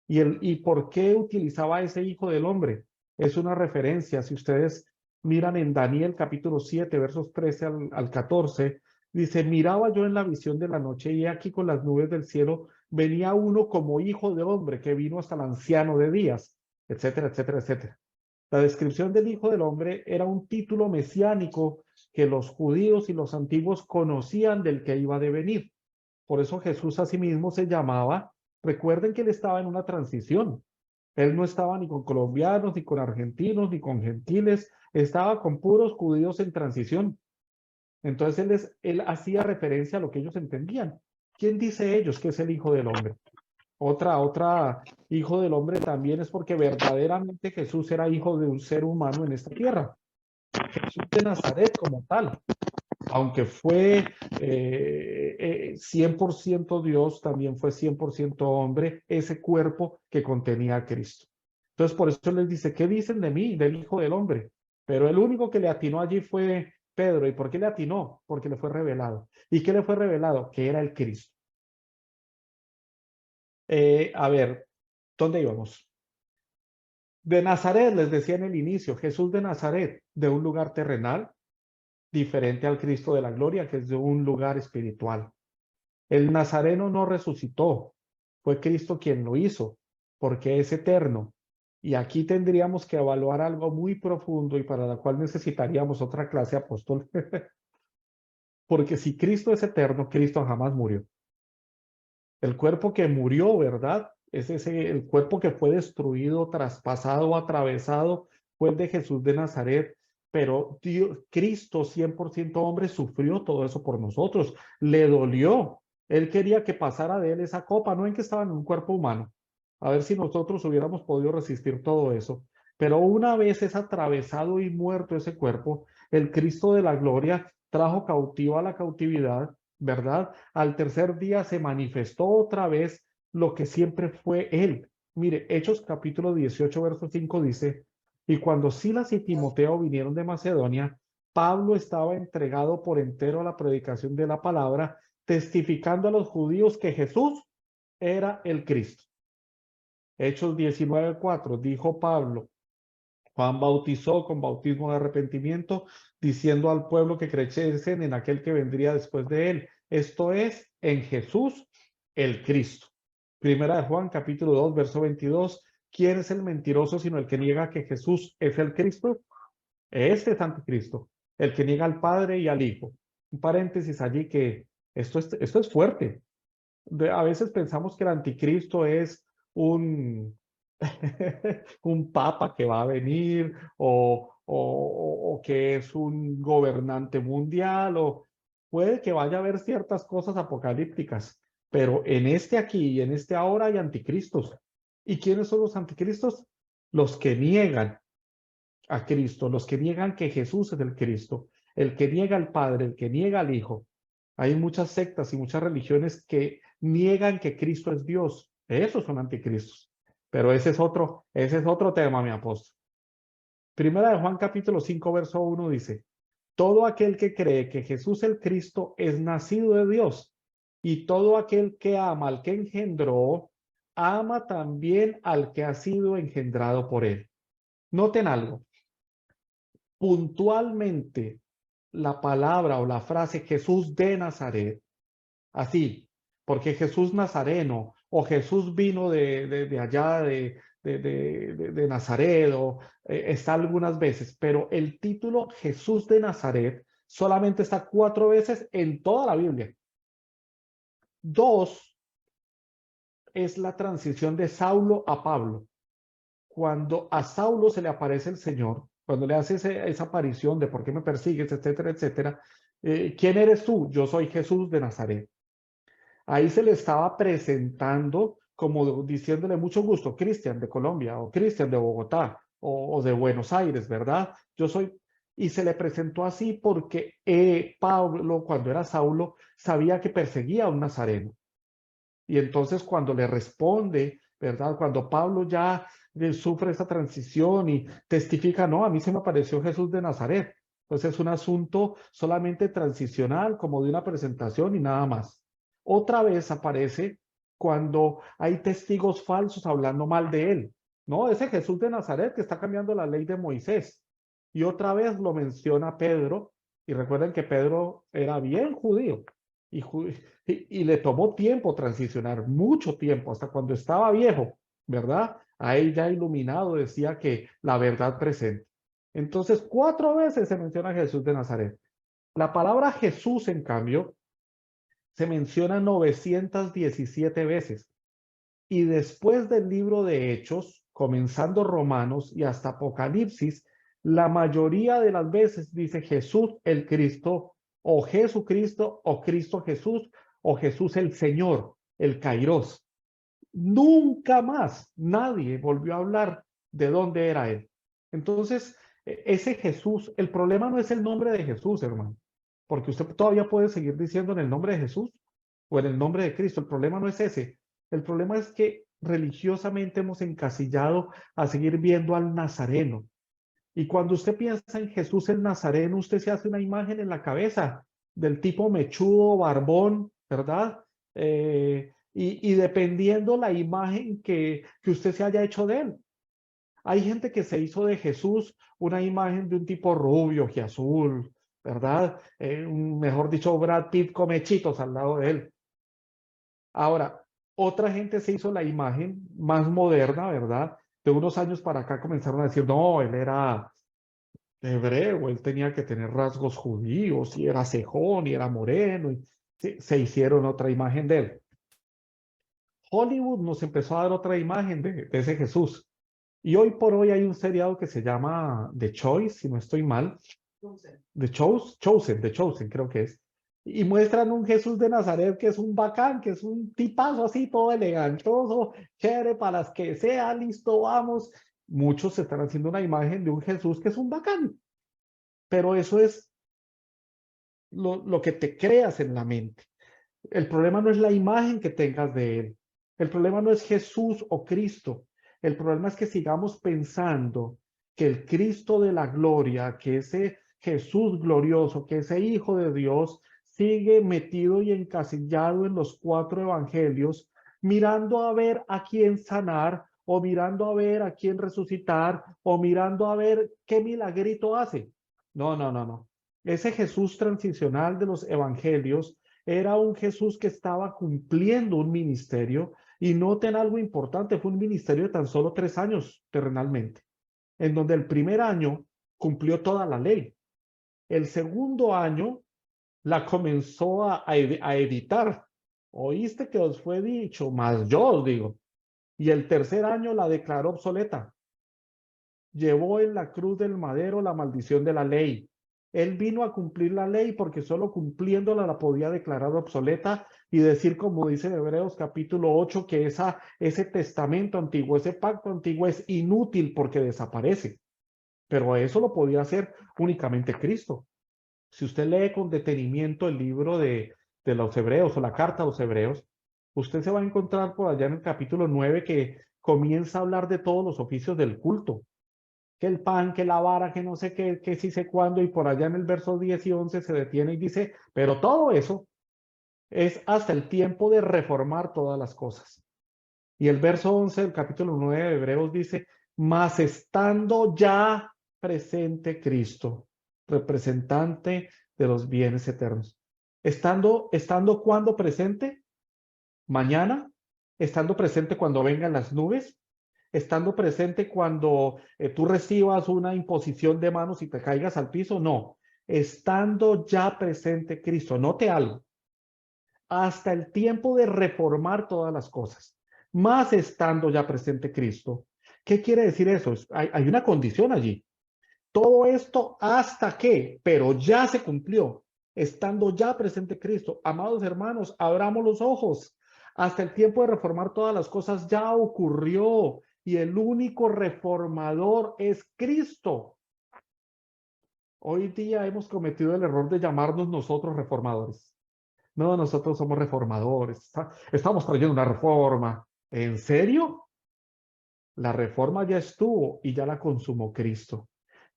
¿Y por qué utilizaba ese hijo del hombre? Es una referencia, si ustedes miran en Daniel capítulo 7, versos 13 al 14, dice, miraba yo en la visión de la noche y aquí con las nubes del cielo venía uno como hijo de hombre que vino hasta el anciano de días, etcétera, etcétera, etcétera. La descripción del Hijo del Hombre era un título mesiánico que los judíos y los antiguos conocían del que iba a devenir. Por eso Jesús a sí mismo se llamaba, recuerden que él estaba en una transición. Él no estaba ni con colombianos, ni con argentinos, ni con gentiles, estaba con puros judíos en transición. Entonces él hacía referencia a lo que ellos entendían. ¿Quién dice ellos que es el Hijo del Hombre? Otra hijo del hombre también es porque verdaderamente Jesús era hijo de un ser humano en esta tierra. Jesús de Nazaret como tal, aunque fue 100% Dios, también fue 100% hombre, ese cuerpo que contenía a Cristo. Entonces por eso les dice, ¿qué dicen de mí, del Hijo del Hombre? Pero el único que le atinó allí fue Pedro. ¿Y por qué le atinó? Porque le fue revelado. ¿Y qué le fue revelado? Que era el Cristo. A ver, ¿dónde íbamos? De Nazaret, les decía en el inicio, Jesús de Nazaret, de un lugar terrenal, diferente al Cristo de la gloria, que es de un lugar espiritual. El Nazareno no resucitó, fue Cristo quien lo hizo, porque es eterno. Y aquí tendríamos que evaluar algo muy profundo y para la cual necesitaríamos otra clase apóstol. Porque si Cristo es eterno, Cristo jamás murió. El cuerpo que murió, ¿verdad? El cuerpo que fue destruido, traspasado, atravesado, fue el de Jesús de Nazaret. Pero Cristo, 100% hombre, sufrió todo eso por nosotros. Le dolió. Él quería que pasara de él esa copa, no en que estaba en un cuerpo humano. A ver si nosotros hubiéramos podido resistir todo eso. Pero una vez es atravesado y muerto ese cuerpo, el Cristo de la gloria trajo cautiva la cautividad, ¿verdad? Al tercer día se manifestó otra vez lo que siempre fue él. Mire, Hechos capítulo 18, verso 5 dice, y cuando Silas y Timoteo vinieron de Macedonia, Pablo estaba entregado por entero a la predicación de la palabra, testificando a los judíos que Jesús era el Cristo. Hechos 19:4, dijo Pablo, Juan bautizó con bautismo de arrepentimiento, diciendo al pueblo que creyesen en aquel que vendría después de él. Esto es, en Jesús, el Cristo. Primera de Juan, capítulo 2, verso 22. ¿Quién es el mentiroso sino el que niega que Jesús es el Cristo? Este es anticristo, el que niega al Padre y al Hijo. Un paréntesis allí que esto es fuerte. A veces pensamos que el anticristo es un un papa que va a venir o que es un gobernante mundial o puede que vaya a haber ciertas cosas apocalípticas, pero en este aquí y en este ahora hay anticristos. ¿Y quiénes son los anticristos? Los que niegan a Cristo, los que niegan que Jesús es el Cristo, el que niega al Padre, el que niega al Hijo. Hay muchas sectas y muchas religiones que niegan que Cristo es Dios. Esos son anticristos. Pero ese es otro tema, mi apóstol. Primera de Juan capítulo 5, verso 1 dice, todo aquel que cree que Jesús el Cristo es nacido de Dios, y todo aquel que ama al que engendró, ama también al que ha sido engendrado por él. Noten algo, puntualmente la palabra o la frase Jesús de Nazaret, así, porque Jesús Nazareno o Jesús vino de allá de Nazaret, o, está algunas veces, pero el título Jesús de Nazaret solamente está 4 veces en toda la Biblia. 2 es la transición de Saulo a Pablo. Cuando a Saulo se le aparece el Señor, cuando le hace esa aparición de por qué me persigues, etcétera, etcétera, ¿quién eres tú? Yo soy Jesús de Nazaret. Ahí se le estaba presentando como diciéndole mucho gusto, Cristian de Colombia o Cristian de Bogotá o de Buenos Aires, ¿verdad? Yo soy, y se le presentó así porque Pablo, cuando era Saulo, sabía que perseguía a un nazareno. Y entonces cuando le responde, ¿verdad? Cuando Pablo ya sufre esa transición y testifica, no, a mí se me apareció Jesús de Nazaret. Entonces es un asunto solamente transicional, como de una presentación y nada más. Otra vez aparece cuando hay testigos falsos hablando mal de él. No, ese Jesús de Nazaret que está cambiando la ley de Moisés. Y otra vez lo menciona Pedro, y recuerden que Pedro era bien judío, y, y le tomó tiempo transicionar, mucho tiempo, hasta cuando estaba viejo, ¿verdad? A él ya iluminado decía que la verdad presente. Entonces, 4 veces se menciona a Jesús de Nazaret. La palabra Jesús, en cambio, se menciona 917 veces. Y después del libro de Hechos, comenzando Romanos y hasta Apocalipsis, la mayoría de las veces dice Jesús el Cristo, o Jesucristo, o Cristo Jesús, o Jesús el Señor, el Kairos. Nunca más nadie volvió a hablar de dónde era él. Entonces, ese Jesús, el problema no es el nombre de Jesús, hermano, porque usted todavía puede seguir diciendo en el nombre de Jesús o en el nombre de Cristo. El problema no es ese. El problema es que religiosamente hemos encasillado a seguir viendo al Nazareno. Y cuando usted piensa en Jesús el Nazareno, usted se hace una imagen en la cabeza del tipo mechudo, barbón, ¿verdad? Y dependiendo la imagen que usted se haya hecho de él. Hay gente que se hizo de Jesús una imagen de un tipo rubio, azul, ¿verdad? Mejor dicho, Brad Pitt con mechitos al lado de él. Ahora, otra gente se hizo la imagen más moderna, ¿verdad? De unos años para acá comenzaron a decir, no, él era hebreo, él tenía que tener rasgos judíos, y era cejón, y era moreno, y se hicieron otra imagen de él. Hollywood nos empezó a dar otra imagen de ese Jesús. Y hoy por hoy hay un seriado que se llama The Choice, si no estoy mal. The Chosen, creo que es. Y muestran un Jesús de Nazaret que es un bacán, que es un tipazo así, todo elegantoso, chévere, para las que sea, listo, vamos. Muchos se están haciendo una imagen de un Jesús que es un bacán, pero eso es lo que te creas en la mente. El problema no es la imagen que tengas de él. El problema no es Jesús o Cristo. El problema es que sigamos pensando que el Cristo de la gloria, que ese Jesús glorioso, que ese Hijo de Dios, sigue metido y encasillado en los 4 evangelios, mirando a ver a quién sanar, o mirando a ver a quién resucitar, o mirando a ver qué milagrito hace. No, no, no, no. Ese Jesús transicional de los evangelios era un Jesús que estaba cumpliendo un ministerio, y noten algo importante, fue un ministerio de tan solo 3 años terrenalmente, en donde el primer año cumplió toda la ley. El segundo año la comenzó a editar. Oíste que os fue dicho, más yo os digo. y el tercer año la declaró obsoleta. Llevó en la cruz del madero la maldición de la ley. Él vino a cumplir la ley porque solo cumpliéndola la podía declarar obsoleta y decir, como dice en Hebreos capítulo 8, que ese testamento antiguo, ese pacto antiguo es inútil porque desaparece. Pero eso lo podía hacer únicamente Cristo. Si usted lee con detenimiento el libro de los Hebreos o la carta a los Hebreos, usted se va a encontrar por allá en el capítulo 9 que comienza a hablar de todos los oficios del culto, que el pan, que la vara, que no sé qué, que sí sé cuándo, y por allá en el verso 10 y 11 se detiene y dice, pero todo eso es hasta el tiempo de reformar todas las cosas. Y el verso 11 del capítulo 9 de Hebreos dice, mas estando ya presente Cristo, representante de los bienes eternos. Estando ¿cuándo presente? Mañana, estando presente cuando vengan las nubes, estando presente cuando tú recibas una imposición de manos y te caigas al piso, no, estando ya presente Cristo, note algo, hasta el tiempo de reformar todas las cosas, más estando ya presente Cristo. ¿Qué quiere decir eso? Hay una condición allí. Todo esto hasta que, pero ya se cumplió, estando ya presente Cristo. Amados hermanos, abramos los ojos. Hasta el tiempo de reformar todas las cosas ya ocurrió y el único reformador es Cristo. Hoy día hemos cometido el error de llamarnos nosotros reformadores. No, nosotros somos reformadores. Estamos trayendo una reforma. ¿En serio? La reforma ya estuvo y ya la consumó Cristo.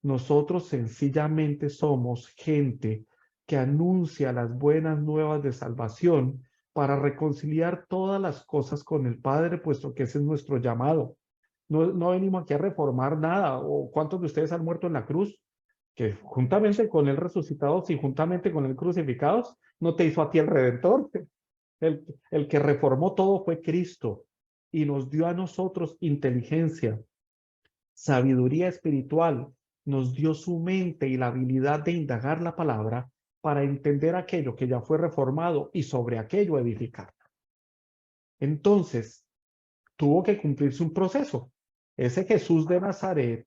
Nosotros sencillamente somos gente que anuncia las buenas nuevas de salvación para reconciliar todas las cosas con el Padre, puesto que ese es nuestro llamado. No venimos aquí a reformar nada. ¿O cuántos de ustedes han muerto en la cruz? Que juntamente con él resucitados y juntamente con él crucificados, no te hizo a ti el Redentor. El que reformó todo fue Cristo y nos dio a nosotros inteligencia, sabiduría espiritual, nos dio su mente y la habilidad de indagar la palabra para entender aquello que ya fue reformado y sobre aquello edificar. Entonces, tuvo que cumplirse un proceso. Ese Jesús de Nazaret,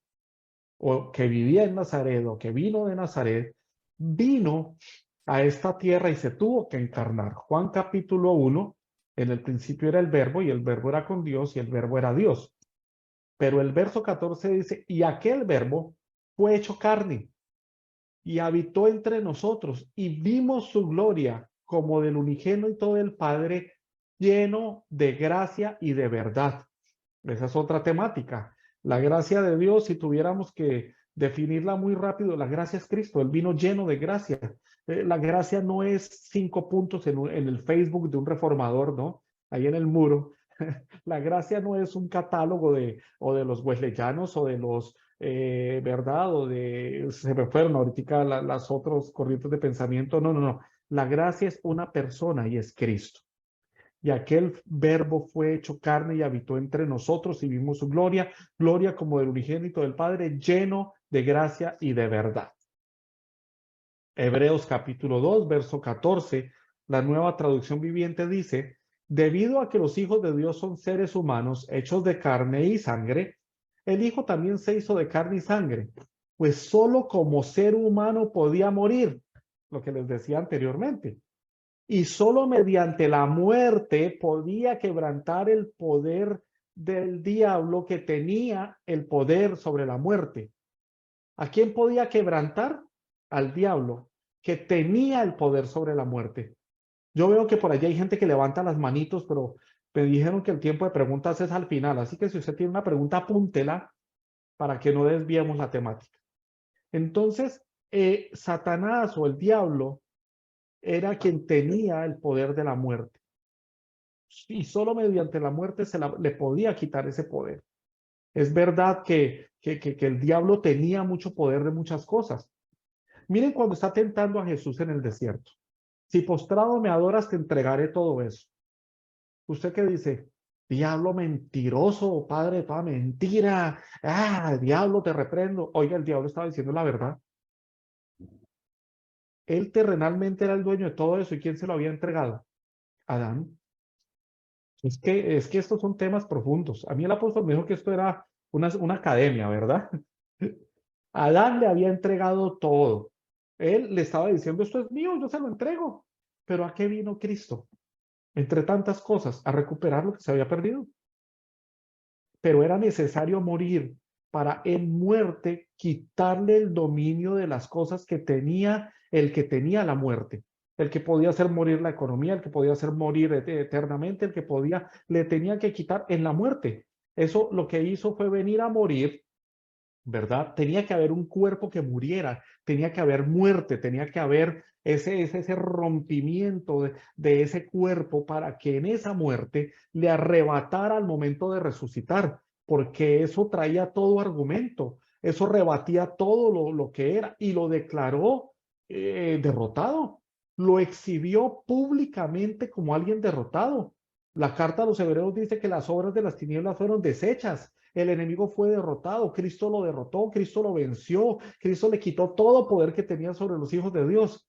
o que vivía en Nazaret, o que vino de Nazaret, vino a esta tierra y se tuvo que encarnar. Juan capítulo 1, en el principio era el verbo, y el verbo era con Dios, y el verbo era Dios. Pero el verso 14 dice, y aquel verbo fue hecho carne, y habitó entre nosotros, y vimos su gloria como del unigénito del Padre, lleno de gracia y de verdad. Esa es otra temática. La gracia de Dios, si tuviéramos que definirla muy rápido, la gracia es Cristo. Él vino lleno de gracia. La gracia no es 5 puntos en el Facebook de un reformador, ¿no? Ahí en el muro. La gracia no es un catálogo o de los wesleyanos o de los, ¿verdad? O de, se me fueron ahorita las otras corrientes de pensamiento. No, no, no. La gracia es una persona y es Cristo. Y aquel verbo fue hecho carne y habitó entre nosotros y vimos su gloria, gloria como del unigénito del Padre, lleno de gracia y de verdad. Hebreos capítulo 2, verso 14, la nueva traducción viviente dice, debido a que los hijos de Dios son seres humanos hechos de carne y sangre, el Hijo también se hizo de carne y sangre, pues solo como ser humano podía morir, lo que les decía anteriormente. Y solo mediante la muerte podía quebrantar el poder del diablo que tenía el poder sobre la muerte. ¿A quién podía quebrantar? Al diablo, que tenía el poder sobre la muerte. Yo veo que por allí hay gente que levanta las manitos, pero me dijeron que el tiempo de preguntas es al final. Así que si usted tiene una pregunta, apúntela para que no desviemos la temática. Entonces, Satanás o el diablo era quien tenía el poder de la muerte. Y solo mediante la muerte le podía quitar ese poder. Es verdad que el diablo tenía mucho poder de muchas cosas. Miren cuando está tentando a Jesús en el desierto. Si postrado me adoras, te entregaré todo eso. ¿Usted qué dice? Diablo mentiroso, padre de toda mentira. Ah, diablo, te reprendo. Oiga, el diablo estaba diciendo la verdad. Él terrenalmente era el dueño de todo eso. ¿Y quién se lo había entregado? Adán. Es que estos son temas profundos. A mí el apóstol me dijo que esto era una academia, ¿verdad? Adán le había entregado todo. Él le estaba diciendo, esto es mío, yo se lo entrego. Pero ¿a qué vino Cristo? Entre tantas cosas, a recuperar lo que se había perdido. Pero era necesario morir para en muerte quitarle el dominio de las cosas que tenía el que tenía la muerte, el que podía hacer morir la economía, el que podía hacer morir eternamente, el que podía, le tenía que quitar en la muerte. Eso lo que hizo fue venir a morir, ¿verdad? Tenía que haber un cuerpo que muriera, tenía que haber muerte, tenía que haber ese rompimiento de ese cuerpo para que en esa muerte le arrebatara al momento de resucitar, porque eso traía todo argumento, eso rebatía todo lo que era y lo declaró derrotado, lo exhibió públicamente como alguien derrotado. La carta a los hebreos dice que las obras de las tinieblas fueron deshechas. El enemigo fue derrotado, Cristo lo derrotó, Cristo lo venció, Cristo le quitó todo poder que tenía sobre los hijos de Dios.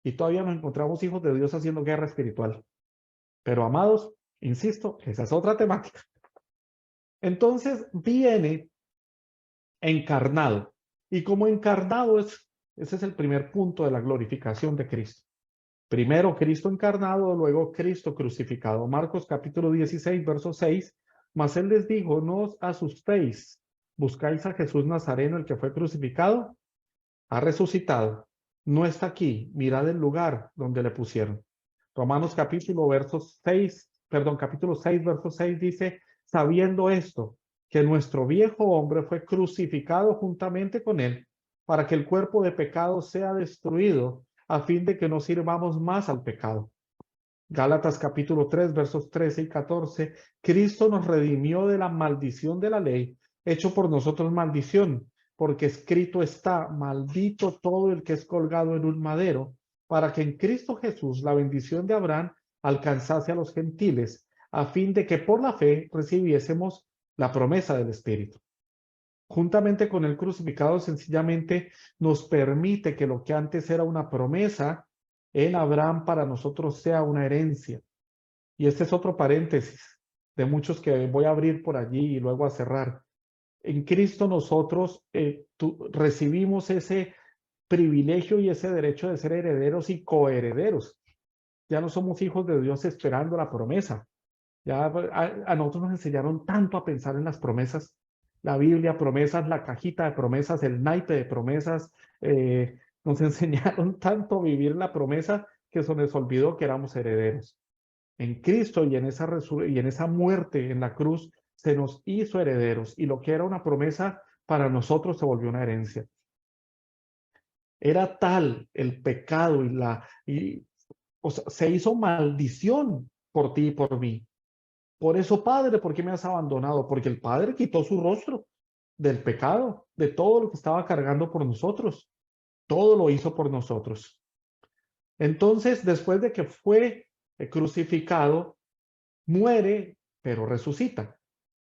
Y todavía nos encontramos hijos de Dios haciendo guerra espiritual. Pero amados, insisto, esa es otra temática. Entonces viene encarnado. Y como encarnado ese es el primer punto de la glorificación de Cristo. Primero Cristo encarnado, luego Cristo crucificado. Marcos capítulo 16, verso 6. Mas él les dijo, no os asustéis, buscáis a Jesús Nazareno, el que fue crucificado, ha resucitado, no está aquí, mirad el lugar donde le pusieron. Romanos capítulo versos 6, perdón, capítulo 6, verso 6 dice, sabiendo esto, que nuestro viejo hombre fue crucificado juntamente con él, para que el cuerpo de pecado sea destruido, a fin de que no sirvamos más al pecado. Gálatas capítulo 3, versos 13 y 14, Cristo nos redimió de la maldición de la ley, hecho por nosotros maldición, porque escrito está, maldito todo el que es colgado en un madero, para que en Cristo Jesús la bendición de Abraham alcanzase a los gentiles, a fin de que por la fe recibiésemos la promesa del Espíritu. Juntamente con el crucificado, sencillamente nos permite que lo que antes era una promesa en Abraham para nosotros sea una herencia. Y este es otro paréntesis de muchos que voy a abrir por allí y luego a cerrar. En Cristo nosotros recibimos ese privilegio y ese derecho de ser herederos y coherederos. Ya no somos hijos de Dios esperando la promesa. Ya a nosotros nos enseñaron tanto a pensar en las promesas. La Biblia, promesas, la cajita de promesas, el naipe de promesas. Nos enseñaron tanto a vivir la promesa que se nos olvidó que éramos herederos. En Cristo y en esa muerte en la cruz se nos hizo herederos y lo que era una promesa para nosotros se volvió una herencia. Era tal el pecado o sea, se hizo maldición por ti y por mí. Por eso, Padre, ¿por qué me has abandonado? Porque el Padre quitó su rostro del pecado, de todo lo que estaba cargando por nosotros. Todo lo hizo por nosotros. Entonces, después de que fue crucificado, muere, pero resucita.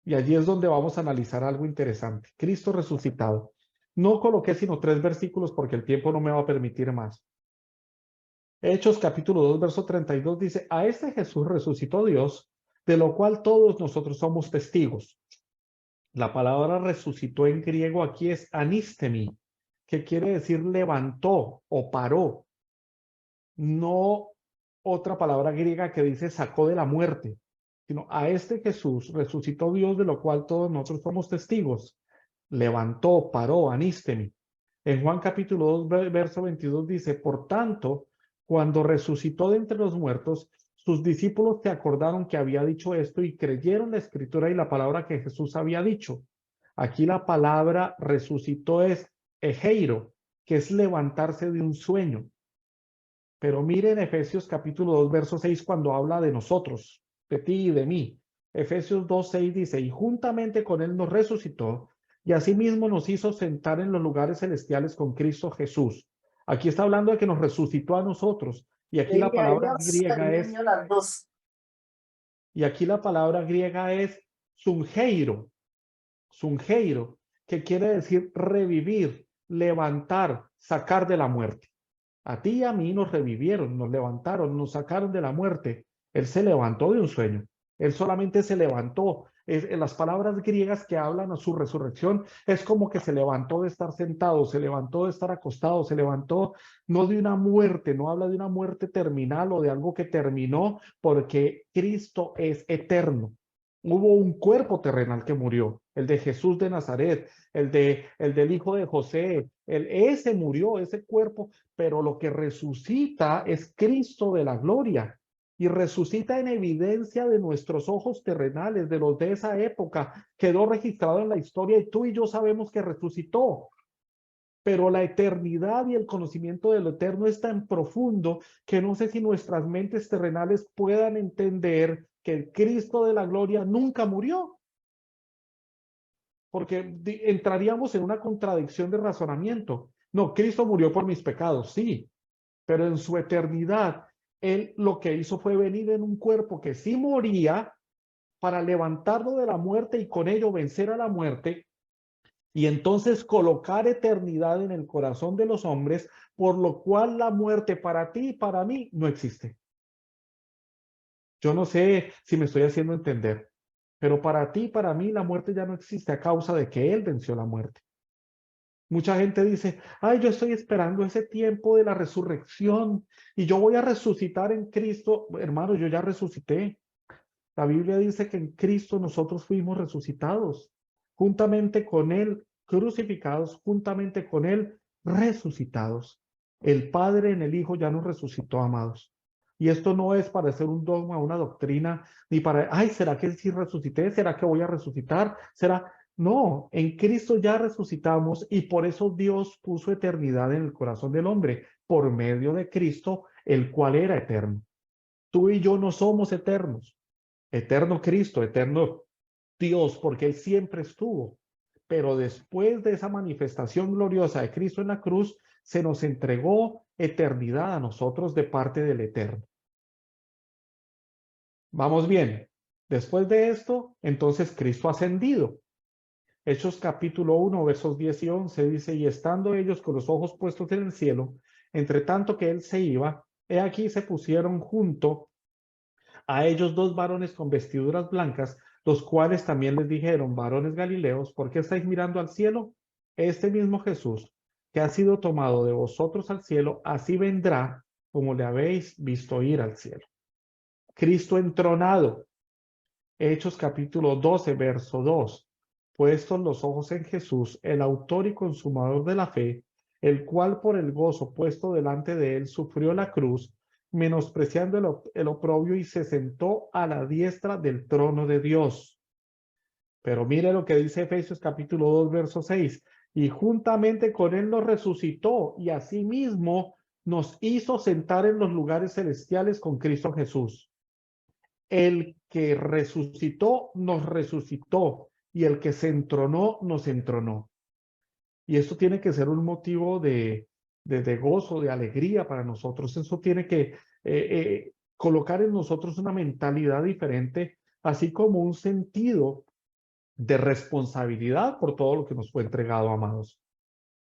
Y allí es donde vamos a analizar algo interesante. Cristo resucitado. No coloqué sino 3 versículos porque el tiempo no me va a permitir más. Hechos capítulo 2, verso 32 dice, a este Jesús resucitó Dios, de lo cual todos nosotros somos testigos. La palabra resucitó en griego aquí es anistemi, que quiere decir levantó o paró. No otra palabra griega que dice sacó de la muerte, sino a este Jesús resucitó Dios, de lo cual todos nosotros somos testigos. Levantó, paró, anistemi. En Juan capítulo 2, verso 22 dice, por tanto, cuando resucitó de entre los muertos, sus discípulos se acordaron que había dicho esto y creyeron la escritura y la palabra que Jesús había dicho. Aquí la palabra resucitó es egeiro, que es levantarse de un sueño. Pero miren Efesios capítulo 2, verso 6, cuando habla de nosotros, de ti y de mí. Efesios 2, 6 dice, y juntamente con él nos resucitó, y asimismo nos hizo sentar en los lugares celestiales con Cristo Jesús. Aquí está hablando de que nos resucitó a nosotros, y aquí la palabra griega es, sungeiro, sungeiro, que quiere decir revivir, levantar, sacar de la muerte. A ti y a mí nos revivieron, nos levantaron, nos sacaron de la muerte. Él se levantó de un sueño. Él solamente se levantó. En las palabras griegas que hablan a su resurrección, es como que se levantó de estar sentado, se levantó de estar acostado, se levantó no de una muerte, no habla de una muerte terminal o de algo que terminó, porque Cristo es eterno. Hubo un cuerpo terrenal que murió, el de Jesús de Nazaret, el del hijo de José, ese murió, ese cuerpo, pero lo que resucita es Cristo de la gloria y resucita en evidencia de nuestros ojos terrenales, de los de esa época, quedó registrado en la historia y tú y yo sabemos que resucitó. Pero la eternidad y el conocimiento de lo eterno es tan profundo que no sé si nuestras mentes terrenales puedan entender que el Cristo de la gloria nunca murió, porque entraríamos en una contradicción de razonamiento. No, Cristo murió por mis pecados, sí, pero en su eternidad, Él lo que hizo fue venir en un cuerpo que sí moría para levantarlo de la muerte y con ello vencer a la muerte y entonces colocar eternidad en el corazón de los hombres, por lo cual la muerte para ti y para mí no existe. Yo no sé si me estoy haciendo entender, pero para ti y para mí la muerte ya no existe a causa de que Él venció la muerte. Mucha gente dice, ay, yo estoy esperando ese tiempo de la resurrección y yo voy a resucitar en Cristo. Hermano, yo ya resucité. La Biblia dice que en Cristo nosotros fuimos resucitados, juntamente con Él, crucificados, juntamente con Él, resucitados. El Padre en el Hijo ya nos resucitó, amados. Y esto no es para hacer un dogma, una doctrina, ni para, ay, ¿será que sí resucité? ¿Será que voy a resucitar? ¿Será? No, en Cristo ya resucitamos y por eso Dios puso eternidad en el corazón del hombre, por medio de Cristo, el cual era eterno. Tú y yo no somos eternos. Eterno Cristo, eterno Dios, porque Él siempre estuvo. Pero después de esa manifestación gloriosa de Cristo en la cruz, se nos entregó eternidad a nosotros de parte del Eterno. Vamos bien. Después de esto, entonces Cristo ascendido. Hechos capítulo 1, versos 10 y 11 dice, y estando ellos con los ojos puestos en el cielo, entre tanto que Él se iba, he aquí se pusieron junto a ellos dos varones con vestiduras blancas, los cuales también les dijeron, varones galileos, ¿por qué estáis mirando al cielo? Este mismo Jesús, que ha sido tomado de vosotros al cielo, así vendrá como le habéis visto ir al cielo. Cristo entronado. Hechos capítulo 12, verso 2. Puestos los ojos en Jesús, el autor y consumador de la fe, el cual por el gozo puesto delante de él sufrió la cruz, menospreciando el oprobio y se sentó a la diestra del trono de Dios. Pero mire lo que dice Efesios capítulo 2, verso 6. Y juntamente con él nos resucitó y asimismo nos hizo sentar en los lugares celestiales con Cristo Jesús. El que resucitó, nos resucitó, y el que se entronó, nos entronó. Y esto tiene que ser un motivo de gozo, de alegría para nosotros. Eso tiene que colocar en nosotros una mentalidad diferente, así como un sentido de responsabilidad por todo lo que nos fue entregado, amados.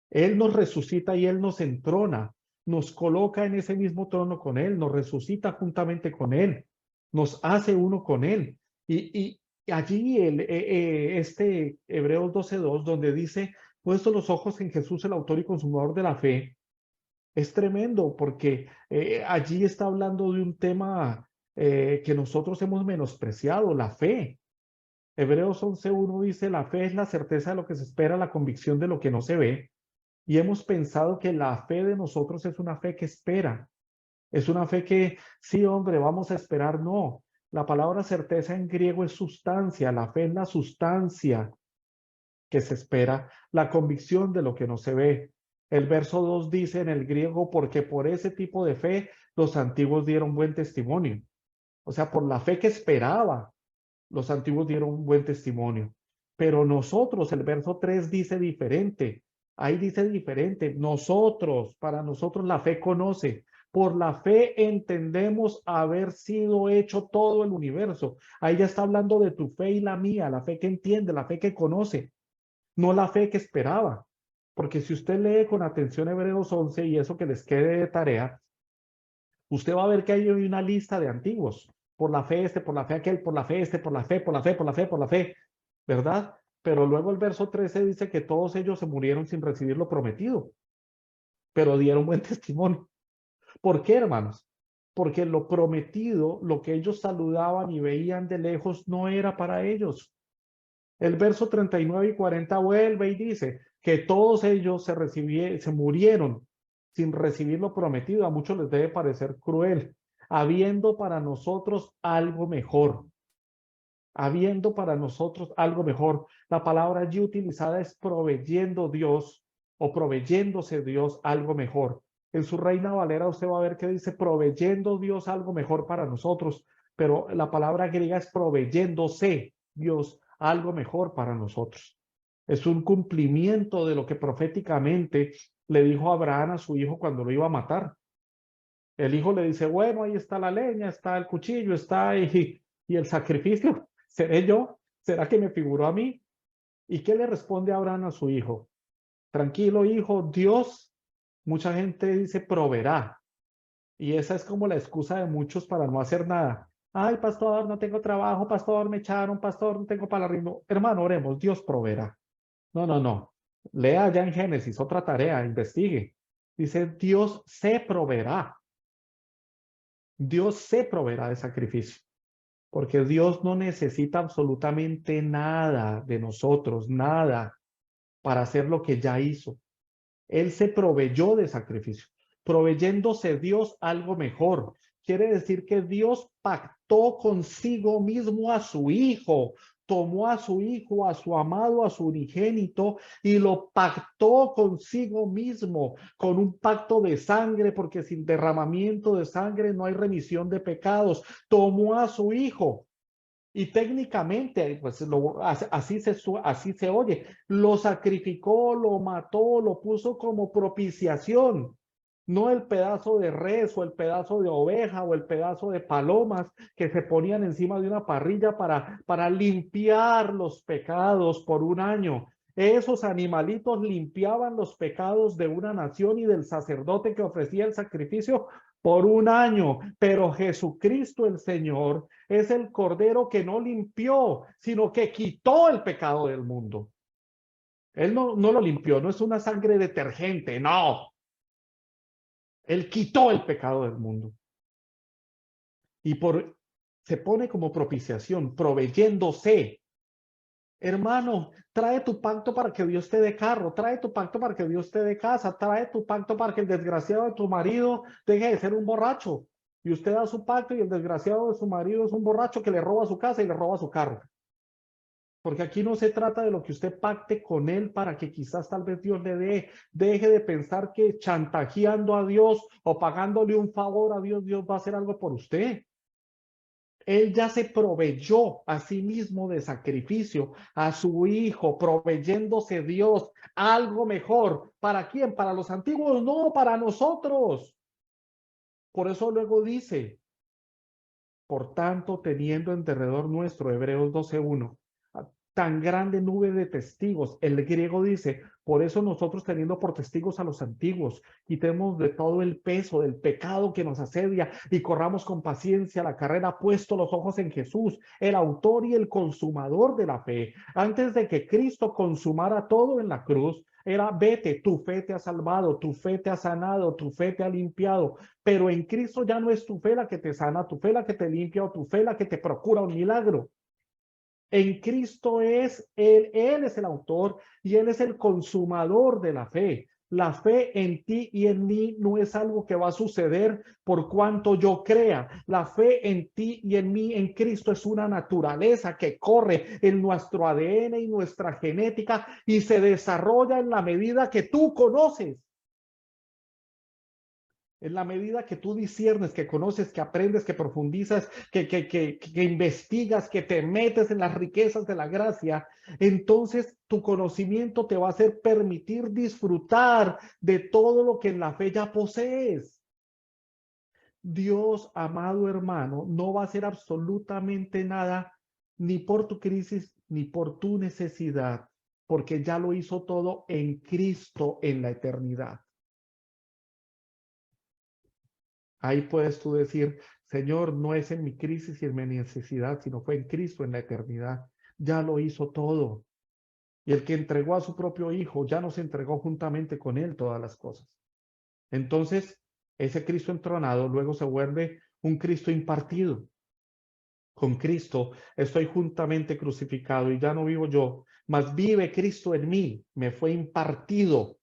Él nos resucita y Él nos entrona, nos coloca en ese mismo trono con Él, nos resucita juntamente con Él, nos hace uno con Él. Y allí este Hebreos 12:2, donde dice, puesto los ojos en Jesús, el autor y consumador de la fe, es tremendo porque allí está hablando de un tema que nosotros hemos menospreciado, la fe. Hebreos 11:1 dice, la fe es la certeza de lo que se espera, la convicción de lo que no se ve. Y hemos pensado que la fe de nosotros es una fe que espera. Es una fe que, sí, hombre, vamos a esperar. No. La palabra certeza en griego es sustancia. La fe es la sustancia que se espera, la convicción de lo que no se ve. El verso 2 dice en el griego, porque por ese tipo de fe los antiguos dieron buen testimonio. O sea, por la fe que esperaba, los antiguos dieron un buen testimonio. Pero nosotros, el verso 3 dice diferente. Ahí dice diferente. Nosotros, para nosotros la fe conoce. Por la fe entendemos haber sido hecho todo el universo. Ahí ya está hablando de tu fe y la mía, la fe que entiende, la fe que conoce, no la fe que esperaba. Porque si usted lee con atención Hebreos 11 y eso que les quede de tarea, usted va a ver que hay una lista de antiguos. por la fe este, por la fe aquel, por la fe este, por la fe, por la fe, por la fe, por la fe, ¿verdad? Pero luego el verso 13 dice que todos ellos se murieron sin recibir lo prometido, pero dieron buen testimonio. ¿Por qué, hermanos? Porque lo prometido, lo que ellos saludaban y veían de lejos, no era para ellos. El verso 39 y 40 vuelve y dice que todos ellos se murieron sin recibir lo prometido. A muchos les debe parecer cruel, habiendo para nosotros algo mejor. Habiendo para nosotros algo mejor. La palabra allí utilizada es proveyendo Dios o proveyéndose Dios algo mejor. En su Reina Valera usted va a ver que dice proveyendo Dios algo mejor para nosotros, pero la palabra griega es proveyéndose Dios algo mejor para nosotros. Es un cumplimiento de lo que proféticamente le dijo Abraham a su hijo cuando lo iba a matar. El hijo le dice, bueno, ahí está la leña, está el cuchillo, está ahí, y el sacrificio. ¿Seré yo? ¿Será que me figuró a mí? ¿Y qué le responde Abraham a su hijo? Tranquilo, hijo, Dios, mucha gente dice, proveerá. Y esa es como la excusa de muchos para no hacer nada. Ay, pastor, no tengo trabajo, pastor, me echaron, pastor, no tengo para arriba. Hermano, oremos, Dios proveerá. No, no, no. Lea ya en Génesis otra tarea, investigue. Dice, Dios se proveerá. Dios se proveerá de sacrificio. Porque Dios no necesita absolutamente nada de nosotros, nada para hacer lo que ya hizo. Él se proveyó de sacrificio, proveyéndose Dios algo mejor. Quiere decir que Dios pactó consigo mismo a su Hijo, tomó a su Hijo, a su amado, a su unigénito, y lo pactó consigo mismo, con un pacto de sangre, porque sin derramamiento de sangre no hay remisión de pecados. Tomó a su Hijo. Y técnicamente, pues así se oye, lo sacrificó, lo mató, lo puso como propiciación, no el pedazo de res o el pedazo de oveja o el pedazo de palomas que se ponían encima de una parrilla para limpiar los pecados por un año. Esos animalitos limpiaban los pecados de una nación y del sacerdote que ofrecía el sacrificio por un año, pero Jesucristo el Señor es el Cordero que no limpió, sino que quitó el pecado del mundo. Él no lo limpió, no es una sangre detergente, no. Él quitó el pecado del mundo. Y se pone como propiciación, proveyéndose. Hermano, trae tu pacto para que Dios te dé carro, trae tu pacto para que Dios te dé casa, trae tu pacto para que el desgraciado de tu marido deje de ser un borracho. Y usted da su pacto y el desgraciado de su marido es un borracho que le roba su casa y le roba su carro. Porque aquí no se trata de lo que usted pacte con él para que quizás tal vez Dios le dé. Deje de pensar que chantajeando a Dios o pagándole un favor a Dios, Dios va a hacer algo por usted. Él ya se proveyó a sí mismo de sacrificio, a su hijo, proveyéndose Dios algo mejor. ¿Para quién? ¿Para los antiguos? No, para nosotros. Por eso luego dice, por tanto, teniendo en derredor nuestro, Hebreos 12:1, tan grande nube de testigos. El griego dice, por eso nosotros teniendo por testigos a los antiguos, quitemos de todo el peso del pecado que nos asedia y corramos con paciencia la carrera, puesto los ojos en Jesús, el autor y el consumador de la fe. Antes de que Cristo consumara todo en la cruz, era vete, tu fe te ha salvado, tu fe te ha sanado, tu fe te ha limpiado, pero en Cristo ya no es tu fe la que te sana, tu fe la que te limpia o tu fe la que te procura un milagro. En Cristo Él es el autor y Él es el consumador de la fe. La fe en ti y en mí no es algo que va a suceder por cuanto yo crea. La fe en ti y en mí, en Cristo, es una naturaleza que corre en nuestro ADN y nuestra genética y se desarrolla en la medida que tú conoces. En la medida que tú disiernes, que conoces, que aprendes, que profundizas, que investigas, que te metes en las riquezas de la gracia, entonces tu conocimiento te va a hacer permitir disfrutar de todo lo que en la fe ya posees. Dios, amado hermano, no va a hacer absolutamente nada ni por tu crisis ni por tu necesidad, porque ya lo hizo todo en Cristo en la eternidad. Ahí puedes tú decir, Señor, no es en mi crisis y en mi necesidad, sino fue en Cristo en la eternidad. Ya lo hizo todo. Y el que entregó a su propio Hijo ya nos entregó juntamente con Él todas las cosas. Entonces, ese Cristo entronado luego se vuelve un Cristo impartido. Con Cristo estoy juntamente crucificado y ya no vivo yo, mas vive Cristo en mí, me fue impartido.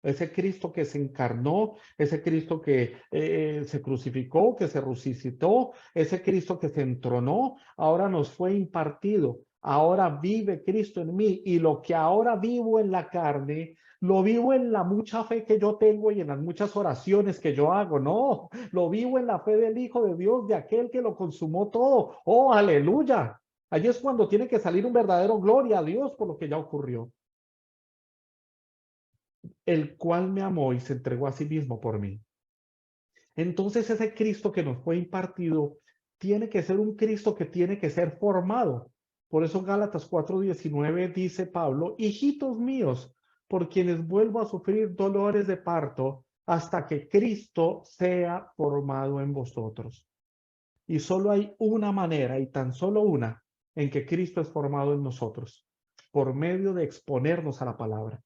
Ese Cristo que se encarnó, ese Cristo que se crucificó, que se resucitó, ese Cristo que se entronó, ahora nos fue impartido. Ahora vive Cristo en mí y lo que ahora vivo en la carne, lo vivo en la mucha fe que yo tengo y en las muchas oraciones que yo hago. No, lo vivo en la fe del Hijo de Dios, de aquel que lo consumó todo. Oh, aleluya. Allí es cuando tiene que salir un verdadero gloria a Dios por lo que ya ocurrió, el cual me amó y se entregó a sí mismo por mí. Entonces ese Cristo que nos fue impartido tiene que ser un Cristo que tiene que ser formado. Por eso Gálatas 4:19 dice Pablo, hijitos míos, por quienes vuelvo a sufrir dolores de parto hasta que Cristo sea formado en vosotros. Y solo hay una manera, y tan solo una, en que Cristo es formado en nosotros, por medio de exponernos a la palabra.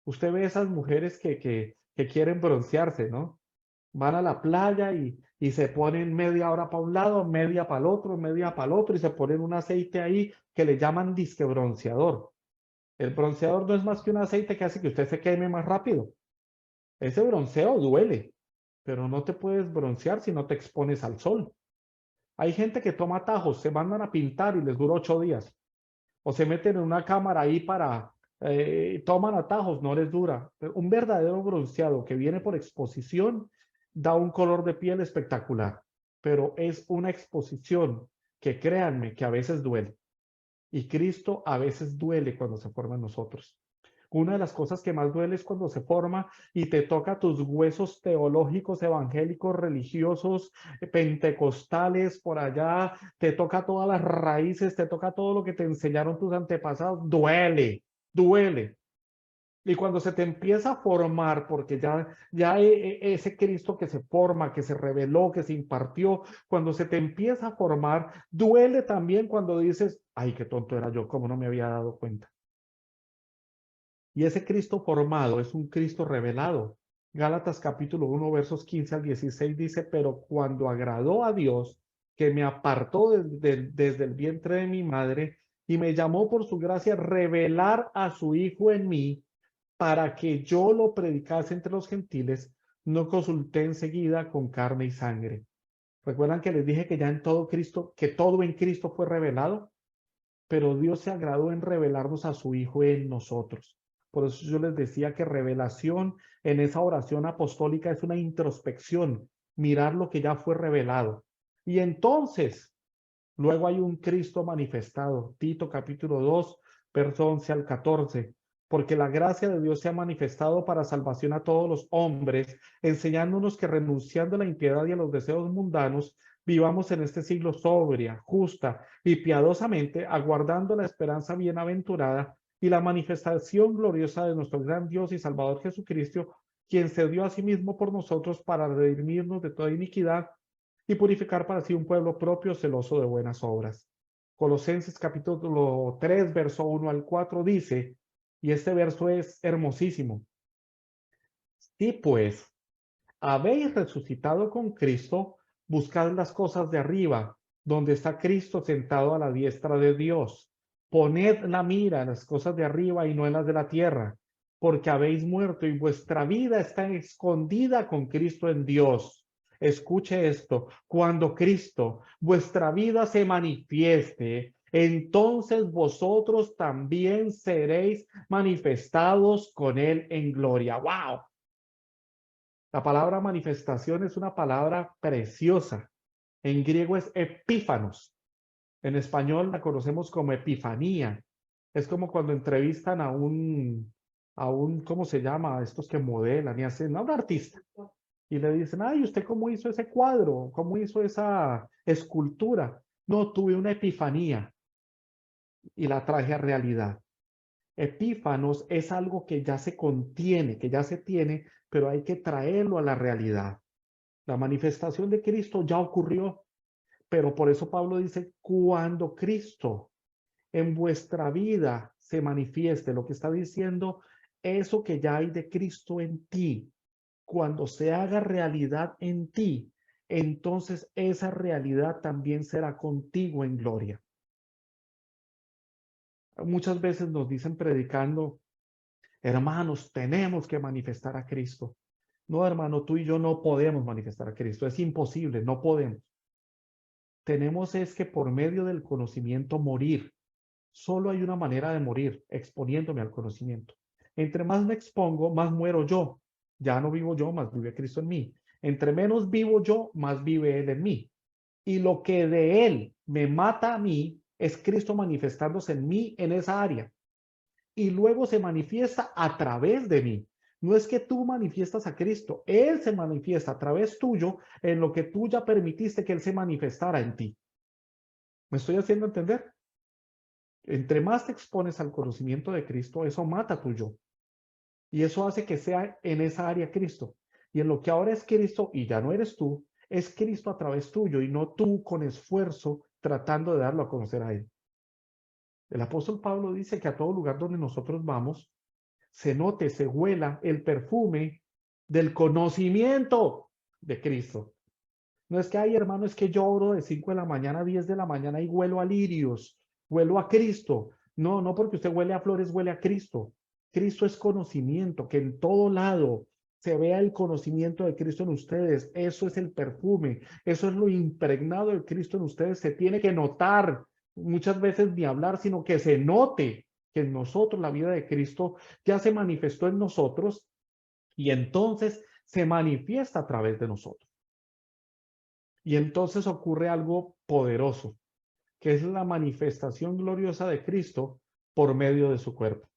Usted ve esas mujeres que quieren broncearse, ¿no? Van a la playa y se ponen media hora para un lado, media para el otro, media para el otro, y se ponen un aceite ahí que le llaman disque bronceador. El bronceador no es más que un aceite que hace que usted se queme más rápido. Ese bronceo duele, pero no te puedes broncear si no te expones al sol. Hay gente que toma atajos, se mandan a pintar y les dura 8 días. O se meten en una cámara ahí toman atajos, no les dura. Un verdadero bronceado que viene por exposición da un color de piel espectacular, pero es una exposición que créanme que a veces duele. Y Cristo a veces duele cuando se forma en nosotros. Una de las cosas que más duele es cuando se forma y te toca tus huesos teológicos, evangélicos, religiosos, pentecostales, por allá, te toca todas las raíces, te toca todo lo que te enseñaron tus antepasados. Duele, duele. Y cuando se te empieza a formar, porque ya ese Cristo que se forma, que se reveló, que se impartió, cuando se te empieza a formar, duele también cuando dices, ay, qué tonto era yo, cómo no me había dado cuenta. Y ese Cristo formado es un Cristo revelado. Gálatas capítulo 1, versos 15 al 16 dice, pero cuando agradó a Dios, que me apartó desde el vientre de mi madre y me llamó por su gracia a revelar a su Hijo en mí, para que yo lo predicase entre los gentiles, no consulté enseguida con carne y sangre. ¿Recuerdan que les dije que ya en todo Cristo, que todo en Cristo fue revelado? Pero Dios se agradó en revelarnos a su Hijo en nosotros. Por eso yo les decía que revelación en esa oración apostólica es una introspección, mirar lo que ya fue revelado. Y entonces, luego hay un Cristo manifestado. Tito capítulo 2, verso 11 al 14. Porque la gracia de Dios se ha manifestado para salvación a todos los hombres, enseñándonos que renunciando a la impiedad y a los deseos mundanos, vivamos en este siglo sobria, justa y piadosamente, aguardando la esperanza bienaventurada y la manifestación gloriosa de nuestro gran Dios y Salvador Jesucristo, quien se dio a sí mismo por nosotros para redimirnos de toda iniquidad y purificar para sí un pueblo propio celoso de buenas obras. Colosenses capítulo 3, verso 1 al 4 dice, y este verso es hermosísimo, si pues habéis resucitado con Cristo, buscad las cosas de arriba, donde está Cristo sentado a la diestra de Dios. Poned la mira en las cosas de arriba y no en las de la tierra, porque habéis muerto y vuestra vida está escondida con Cristo en Dios. Escuche esto, cuando Cristo, vuestra vida se manifieste, entonces vosotros también seréis manifestados con Él en gloria. ¡Wow! La palabra manifestación es una palabra preciosa. En griego es epífanos. En español la conocemos como epifanía. Es como cuando entrevistan ¿cómo se llama? A estos que modelan y hacen, a un artista. Y le dicen, ay, ¿usted cómo hizo ese cuadro? ¿Cómo hizo esa escultura? No, tuve una epifanía y la traje a realidad. Epífanos es algo que ya se contiene, que ya se tiene, pero hay que traerlo a la realidad. La manifestación de Cristo ya ocurrió, pero por eso Pablo dice, cuando Cristo en vuestra vida se manifieste, lo que está diciendo, eso que ya hay de Cristo en ti, cuando se haga realidad en ti, entonces esa realidad también será contigo en gloria. Muchas veces nos dicen predicando, hermanos, tenemos que manifestar a Cristo. No, hermano, tú y yo no podemos manifestar a Cristo. Es imposible, no podemos. Tenemos es que por medio del conocimiento morir. Solo hay una manera de morir, exponiéndome al conocimiento. Entre más me expongo, más muero yo. Ya no vivo yo, más vive Cristo en mí. Entre menos vivo yo, más vive Él en mí. Y lo que de Él me mata a mí es Cristo manifestándose en mí en esa área. Y luego se manifiesta a través de mí. No es que tú manifiestas a Cristo, Él se manifiesta a través tuyo en lo que tú ya permitiste que Él se manifestara en ti. ¿Me estoy haciendo entender? Entre más te expones al conocimiento de Cristo, eso mata tu yo. Y eso hace que sea en esa área Cristo. Y en lo que ahora es Cristo, y ya no eres tú, es Cristo a través tuyo y no tú con esfuerzo tratando de darlo a conocer a Él. El apóstol Pablo dice que a todo lugar donde nosotros vamos, se note, se huela el perfume del conocimiento de Cristo. No es que, ay, hermano, es que yo oro de 5 de la mañana a 10 de la mañana y huelo a lirios, huelo a Cristo. No, no porque usted huele a flores, huele a Cristo. Cristo es conocimiento, que en todo lado se vea el conocimiento de Cristo en ustedes. Eso es el perfume, eso es lo impregnado de Cristo en ustedes. Se tiene que notar, muchas veces ni hablar, sino que se note que en nosotros la vida de Cristo ya se manifestó en nosotros y entonces se manifiesta a través de nosotros. Y entonces ocurre algo poderoso, que es la manifestación gloriosa de Cristo por medio de su cuerpo.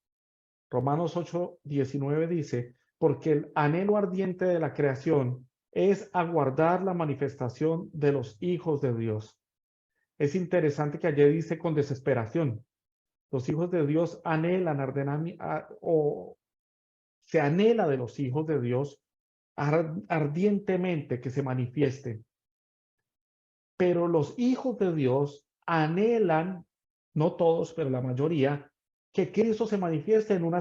Romanos 8:19 dice, porque el anhelo ardiente de la creación es aguardar la manifestación de los hijos de Dios. Es interesante que allí dice con desesperación. Los hijos de Dios anhelan o se anhela de los hijos de Dios ardientemente que se manifiesten. Pero los hijos de Dios anhelan, no todos, pero la mayoría, que Cristo se manifieste en una